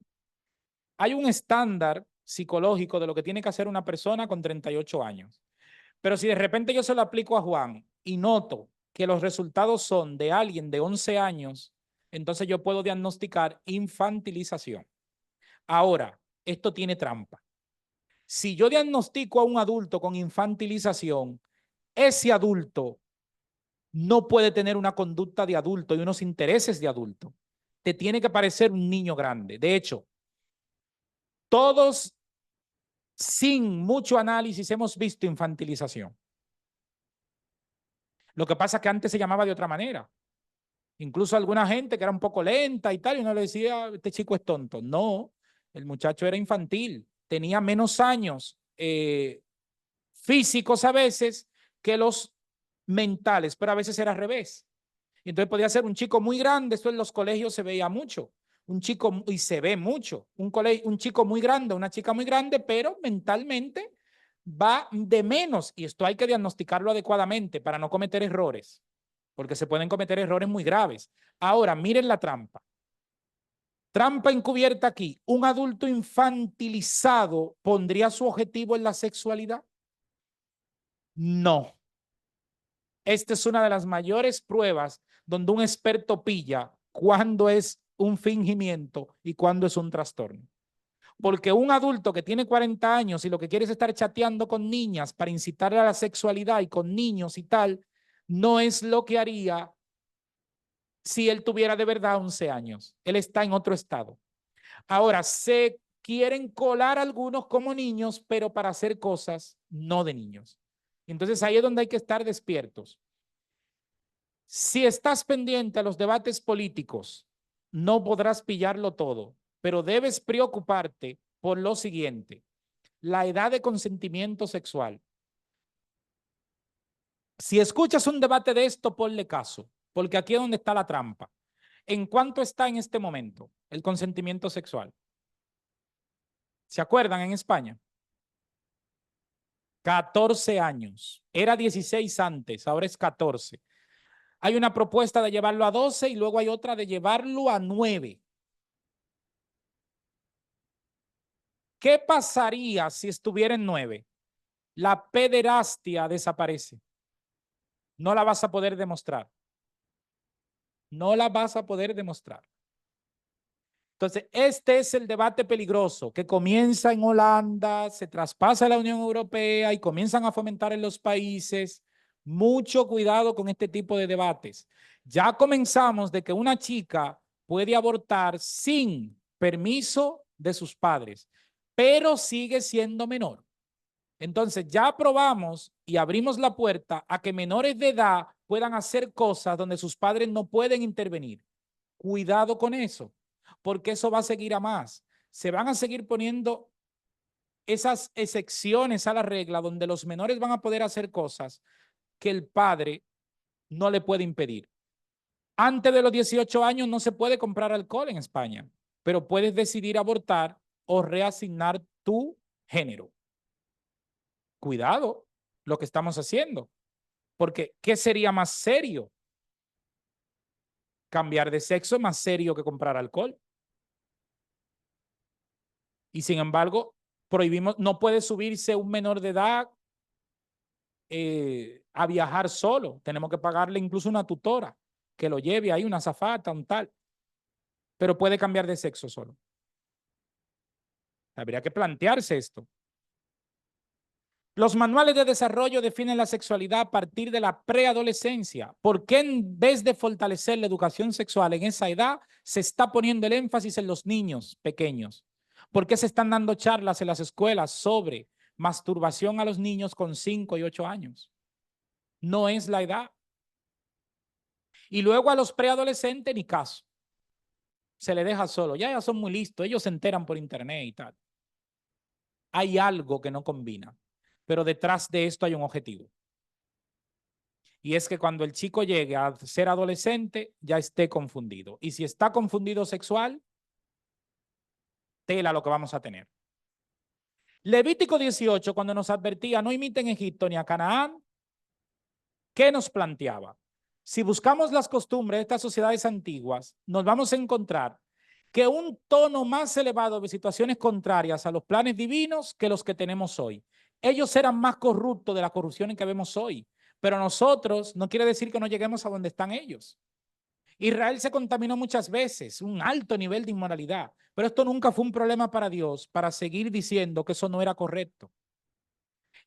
A: Hay un estándar psicológico de lo que tiene que hacer una persona con 38 años. Pero si de repente yo se lo aplico a Juan y noto que los resultados son de alguien de 11 años, entonces yo puedo diagnosticar infantilización. Ahora, esto tiene trampa. Si yo diagnostico a un adulto con infantilización, ese adulto no puede tener una conducta de adulto y unos intereses de adulto. Te tiene que parecer un niño grande. De hecho, Todos, sin mucho análisis, hemos visto infantilización. Lo que pasa es que antes se llamaba de otra manera. Incluso alguna gente que era un poco lenta y tal, y uno le decía, este chico es tonto. No, el muchacho era infantil, tenía menos años físicos a veces que los mentales, pero a veces era al revés. Entonces podía ser un chico muy grande, esto en los colegios se veía mucho, un chico, y se ve mucho, un chico muy grande, una chica muy grande, pero mentalmente va de menos, y esto hay que diagnosticarlo adecuadamente para no cometer errores, porque se pueden cometer errores muy graves. Ahora, miren la trampa. Trampa encubierta aquí. ¿Un adulto infantilizado pondría su objetivo en la sexualidad? No. Esta es una de las mayores pruebas donde un experto pilla cuándo es un fingimiento y cuándo es un trastorno. Porque un adulto que tiene 40 años y lo que quiere es estar chateando con niñas para incitar a la sexualidad y con niños y tal, no es lo que haría si él tuviera de verdad 11 años. Él está en otro estado. Ahora, se quieren colar algunos como niños, pero para hacer cosas no de niños. Entonces ahí es donde hay que estar despiertos. Si estás pendiente a los debates políticos, no podrás pillarlo todo, pero debes preocuparte por lo siguiente: la edad de consentimiento sexual. Si escuchas un debate de esto, ponle caso, porque aquí es donde está la trampa. ¿En cuánto está en este momento el consentimiento sexual? ¿Se acuerdan en España? 14 años. Era 16 antes, ahora es 14. Hay una propuesta de llevarlo a 12 y luego hay otra de llevarlo a 9. ¿Qué pasaría si estuviera en 9? La pederastia desaparece. No la vas a poder demostrar. No la vas a poder demostrar. Entonces, este es el debate peligroso que comienza en Holanda, se traspasa a la Unión Europea y comienzan a fomentar en los países. Mucho cuidado con este tipo de debates. Ya comenzamos de que una chica puede abortar sin permiso de sus padres, pero sigue siendo menor. Entonces ya aprobamos y abrimos la puerta a que menores de edad puedan hacer cosas donde sus padres no pueden intervenir. Cuidado con eso, porque eso va a seguir a más. Se van a seguir poniendo esas excepciones a la regla donde los menores van a poder hacer cosas que el padre no le puede impedir. Antes de los 18 años no se puede comprar alcohol en España, pero puedes decidir abortar o reasignar tu género. Cuidado lo que estamos haciendo, porque ¿qué sería más serio? Cambiar de sexo es más serio que comprar alcohol. Y sin embargo, prohibimos, no puede subirse un menor de edad a viajar solo. Tenemos que pagarle incluso una tutora que lo lleve ahí, una azafata, un tal. Pero puede cambiar de sexo solo. Habría que plantearse esto. Los manuales de desarrollo definen la sexualidad a partir de la preadolescencia. ¿Por qué en vez de fortalecer la educación sexual en esa edad, se está poniendo el énfasis en los niños pequeños? ¿Por qué se están dando charlas en las escuelas sobre masturbación a los niños con 5 y 8 años? No es la edad. Y luego a los preadolescentes ni caso. Se les deja solo. Ya son muy listos. Ellos se enteran por internet y tal. Hay algo que no combina. Pero detrás de esto hay un objetivo. Y es que cuando el chico llegue a ser adolescente, ya esté confundido. Y si está confundido sexual, tela lo que vamos a tener. Levítico 18, cuando nos advertía, no imiten Egipto ni a Canaán, ¿qué nos planteaba? Si buscamos las costumbres de estas sociedades antiguas, nos vamos a encontrar que un tono más elevado de situaciones contrarias a los planes divinos que los que tenemos hoy. Ellos eran más corruptos de la corrupción que vemos hoy, pero nosotros no quiere decir que no lleguemos a donde están ellos. Israel se contaminó muchas veces, un alto nivel de inmoralidad, pero esto nunca fue un problema para Dios para seguir diciendo que eso no era correcto.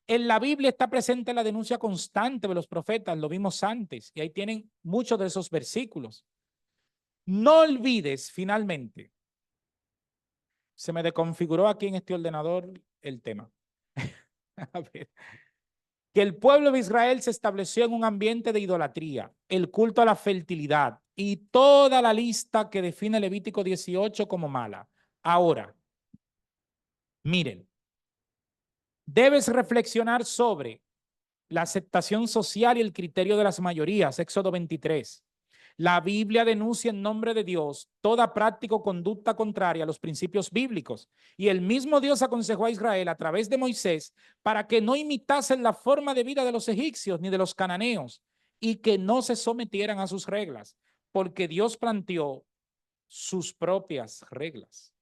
A: En la Biblia está presente la denuncia constante de los profetas, lo vimos antes, y ahí tienen muchos de esos versículos. No olvides, finalmente, Se me desconfiguró aquí en este ordenador el tema. A ver. Que el pueblo de Israel se estableció en un ambiente de idolatría, el culto a la fertilidad y toda la lista que define Levítico 18 como mala. Ahora, miren, debes reflexionar sobre la aceptación social y el criterio de las mayorías, Éxodo 23. La Biblia denuncia en nombre de Dios toda práctica o conducta contraria a los principios bíblicos. Y el mismo Dios aconsejó a Israel a través de Moisés para que no imitasen la forma de vida de los egipcios ni de los cananeos y que no se sometieran a sus reglas, porque Dios planteó sus propias reglas.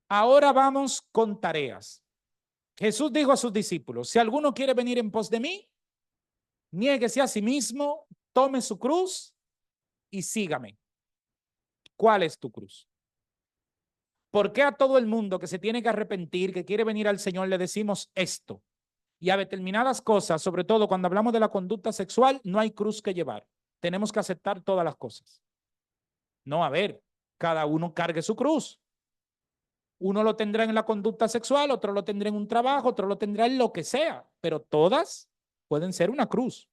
A: Ahora vamos con tareas. Jesús dijo a sus discípulos, si alguno quiere venir en pos de mí, niéguese a sí mismo, tome su cruz y sígame. ¿Cuál es tu cruz? ¿Por qué a todo el mundo que se tiene que arrepentir, que quiere venir al Señor, le decimos esto? Y a determinadas cosas, sobre todo cuando hablamos de la conducta sexual, no hay cruz que llevar. Tenemos que aceptar todas las cosas. No, a ver, cada uno cargue su cruz. Uno lo tendrá en la conducta sexual, otro lo tendrá en un trabajo, otro lo tendrá en lo que sea, pero todas pueden ser una cruz.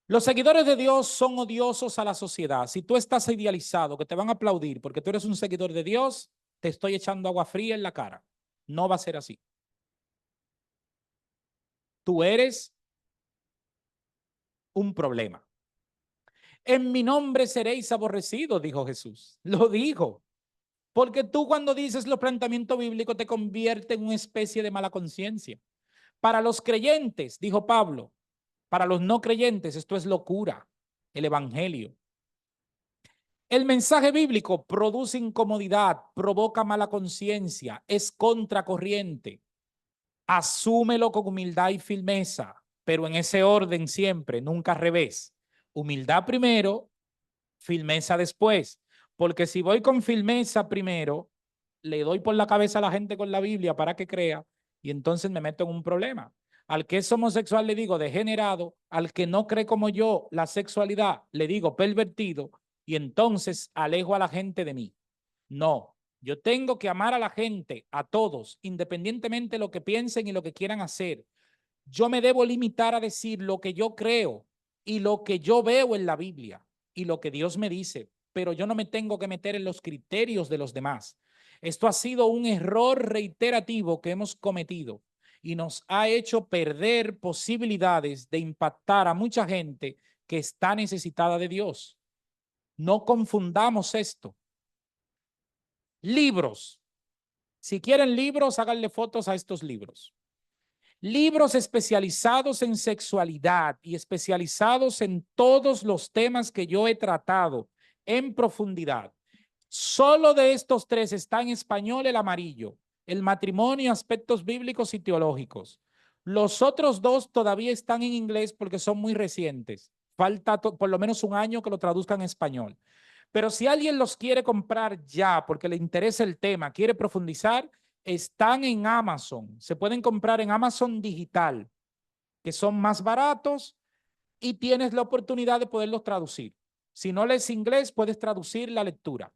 A: Los seguidores de Dios son odiosos a la sociedad. Si tú estás idealizado, que te van a aplaudir porque tú eres un seguidor de Dios, te estoy echando agua fría en la cara. No va a ser así. Tú eres un problema. En mi nombre seréis aborrecidos, dijo Jesús. Lo dijo. Porque tú cuando dices los planteamientos bíblicos te convierte en una especie de mala conciencia. Para los creyentes, dijo Pablo, para los no creyentes esto es locura, el evangelio. El mensaje bíblico produce incomodidad, provoca mala conciencia, es contracorriente. Asúmelo con humildad y firmeza, pero en ese orden siempre, nunca al revés. Humildad primero, firmeza después. Porque si voy con firmeza primero, le doy por la cabeza a la gente con la Biblia para que crea y entonces me meto en un problema. Al que es homosexual le digo degenerado, al que no cree como yo la sexualidad le digo pervertido y entonces alejo a la gente de mí. No, yo tengo que amar a la gente, a todos, independientemente de lo que piensen y lo que quieran hacer. Yo me debo limitar a decir lo que yo creo y lo que yo veo en la Biblia y lo que Dios me dice, pero yo no me tengo que meter en los criterios de los demás. Esto ha sido un error reiterativo que hemos cometido y nos ha hecho perder posibilidades de impactar a mucha gente que está necesitada de Dios. No confundamos esto. Libros. Si quieren libros, háganle fotos a estos libros. Libros especializados en sexualidad y especializados en todos los temas que yo he tratado en profundidad. Solo de estos tres está en español el amarillo, el matrimonio, aspectos bíblicos y teológicos. Los otros dos todavía están en inglés porque son muy recientes. Falta por lo menos un año que lo traduzcan en español. Pero si alguien los quiere comprar ya porque le interesa el tema, quiere profundizar, están en Amazon. Se pueden comprar en Amazon digital, que son más baratos y tienes la oportunidad de poderlos traducir. Si no lees inglés, puedes traducir la lectura.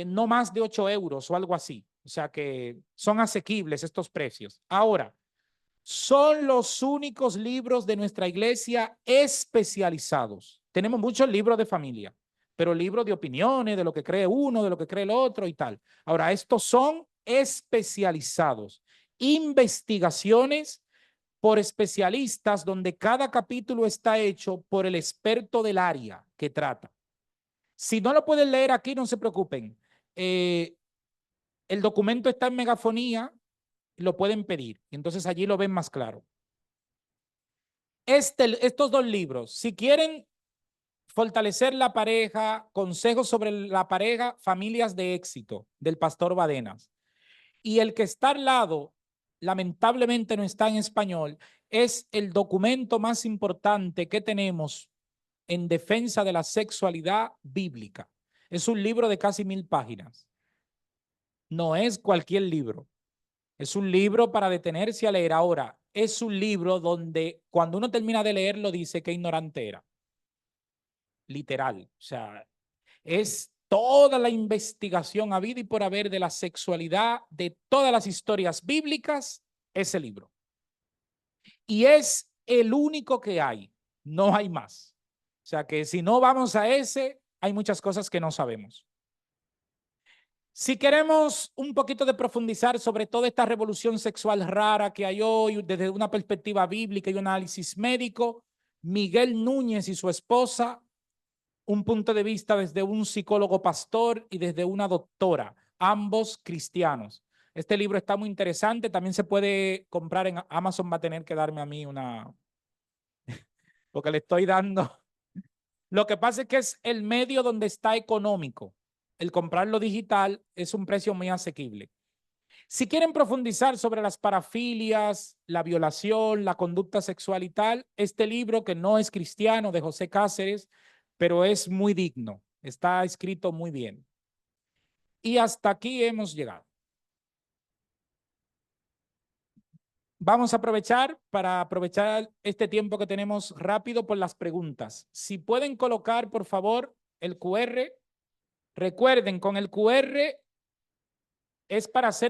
A: No más de 8 euros o algo así. O sea que son asequibles estos precios. Ahora, son los únicos libros de nuestra iglesia especializados. Tenemos muchos libros de familia, pero libros de opiniones, de lo que cree uno, de lo que cree el otro y tal. Ahora, estos son especializados, investigaciones por especialistas donde cada capítulo está hecho por el experto del área que trata. Si no lo pueden leer aquí, no se preocupen. El documento está en megafonía, lo pueden pedir. Entonces allí lo ven más claro. Estos dos libros, si quieren fortalecer la pareja, consejos sobre la pareja, familias de éxito, del pastor Badenas. Y el que está al lado, lamentablemente no está en español, es el documento más importante que tenemos en defensa de la sexualidad bíblica. Es un libro de casi 1000 páginas. No es cualquier libro. Es un libro para detenerse a leer. Ahora, es un libro donde cuando uno termina de leerlo dice que ignorante era. literal. O sea, es toda la investigación habida y por haber de la sexualidad de todas las historias bíblicas, ese libro. Y es el único que hay, no hay más. O sea que si no vamos a ese, hay muchas cosas que no sabemos. Si queremos un poquito de profundizar sobre toda esta revolución sexual rara que hay hoy desde una perspectiva bíblica y un análisis médico, Miguel Núñez y su esposa, un punto de vista desde un psicólogo pastor y desde una doctora, ambos cristianos. Este libro está muy interesante, también se puede comprar en Amazon, va a tener que darme a mí una, porque le estoy dando. Lo que pasa es que es el medio donde está económico. El comprarlo digital es un precio muy asequible. Si quieren profundizar sobre las parafilias, la violación, la conducta sexual y tal, este libro que no es cristiano de José Cáceres, pero es muy digno, está escrito muy bien. Y hasta aquí hemos llegado. Vamos a aprovechar para aprovechar este tiempo que tenemos rápido por las preguntas. Si pueden colocar, por favor, el QR. Recuerden, con el QR es para hacer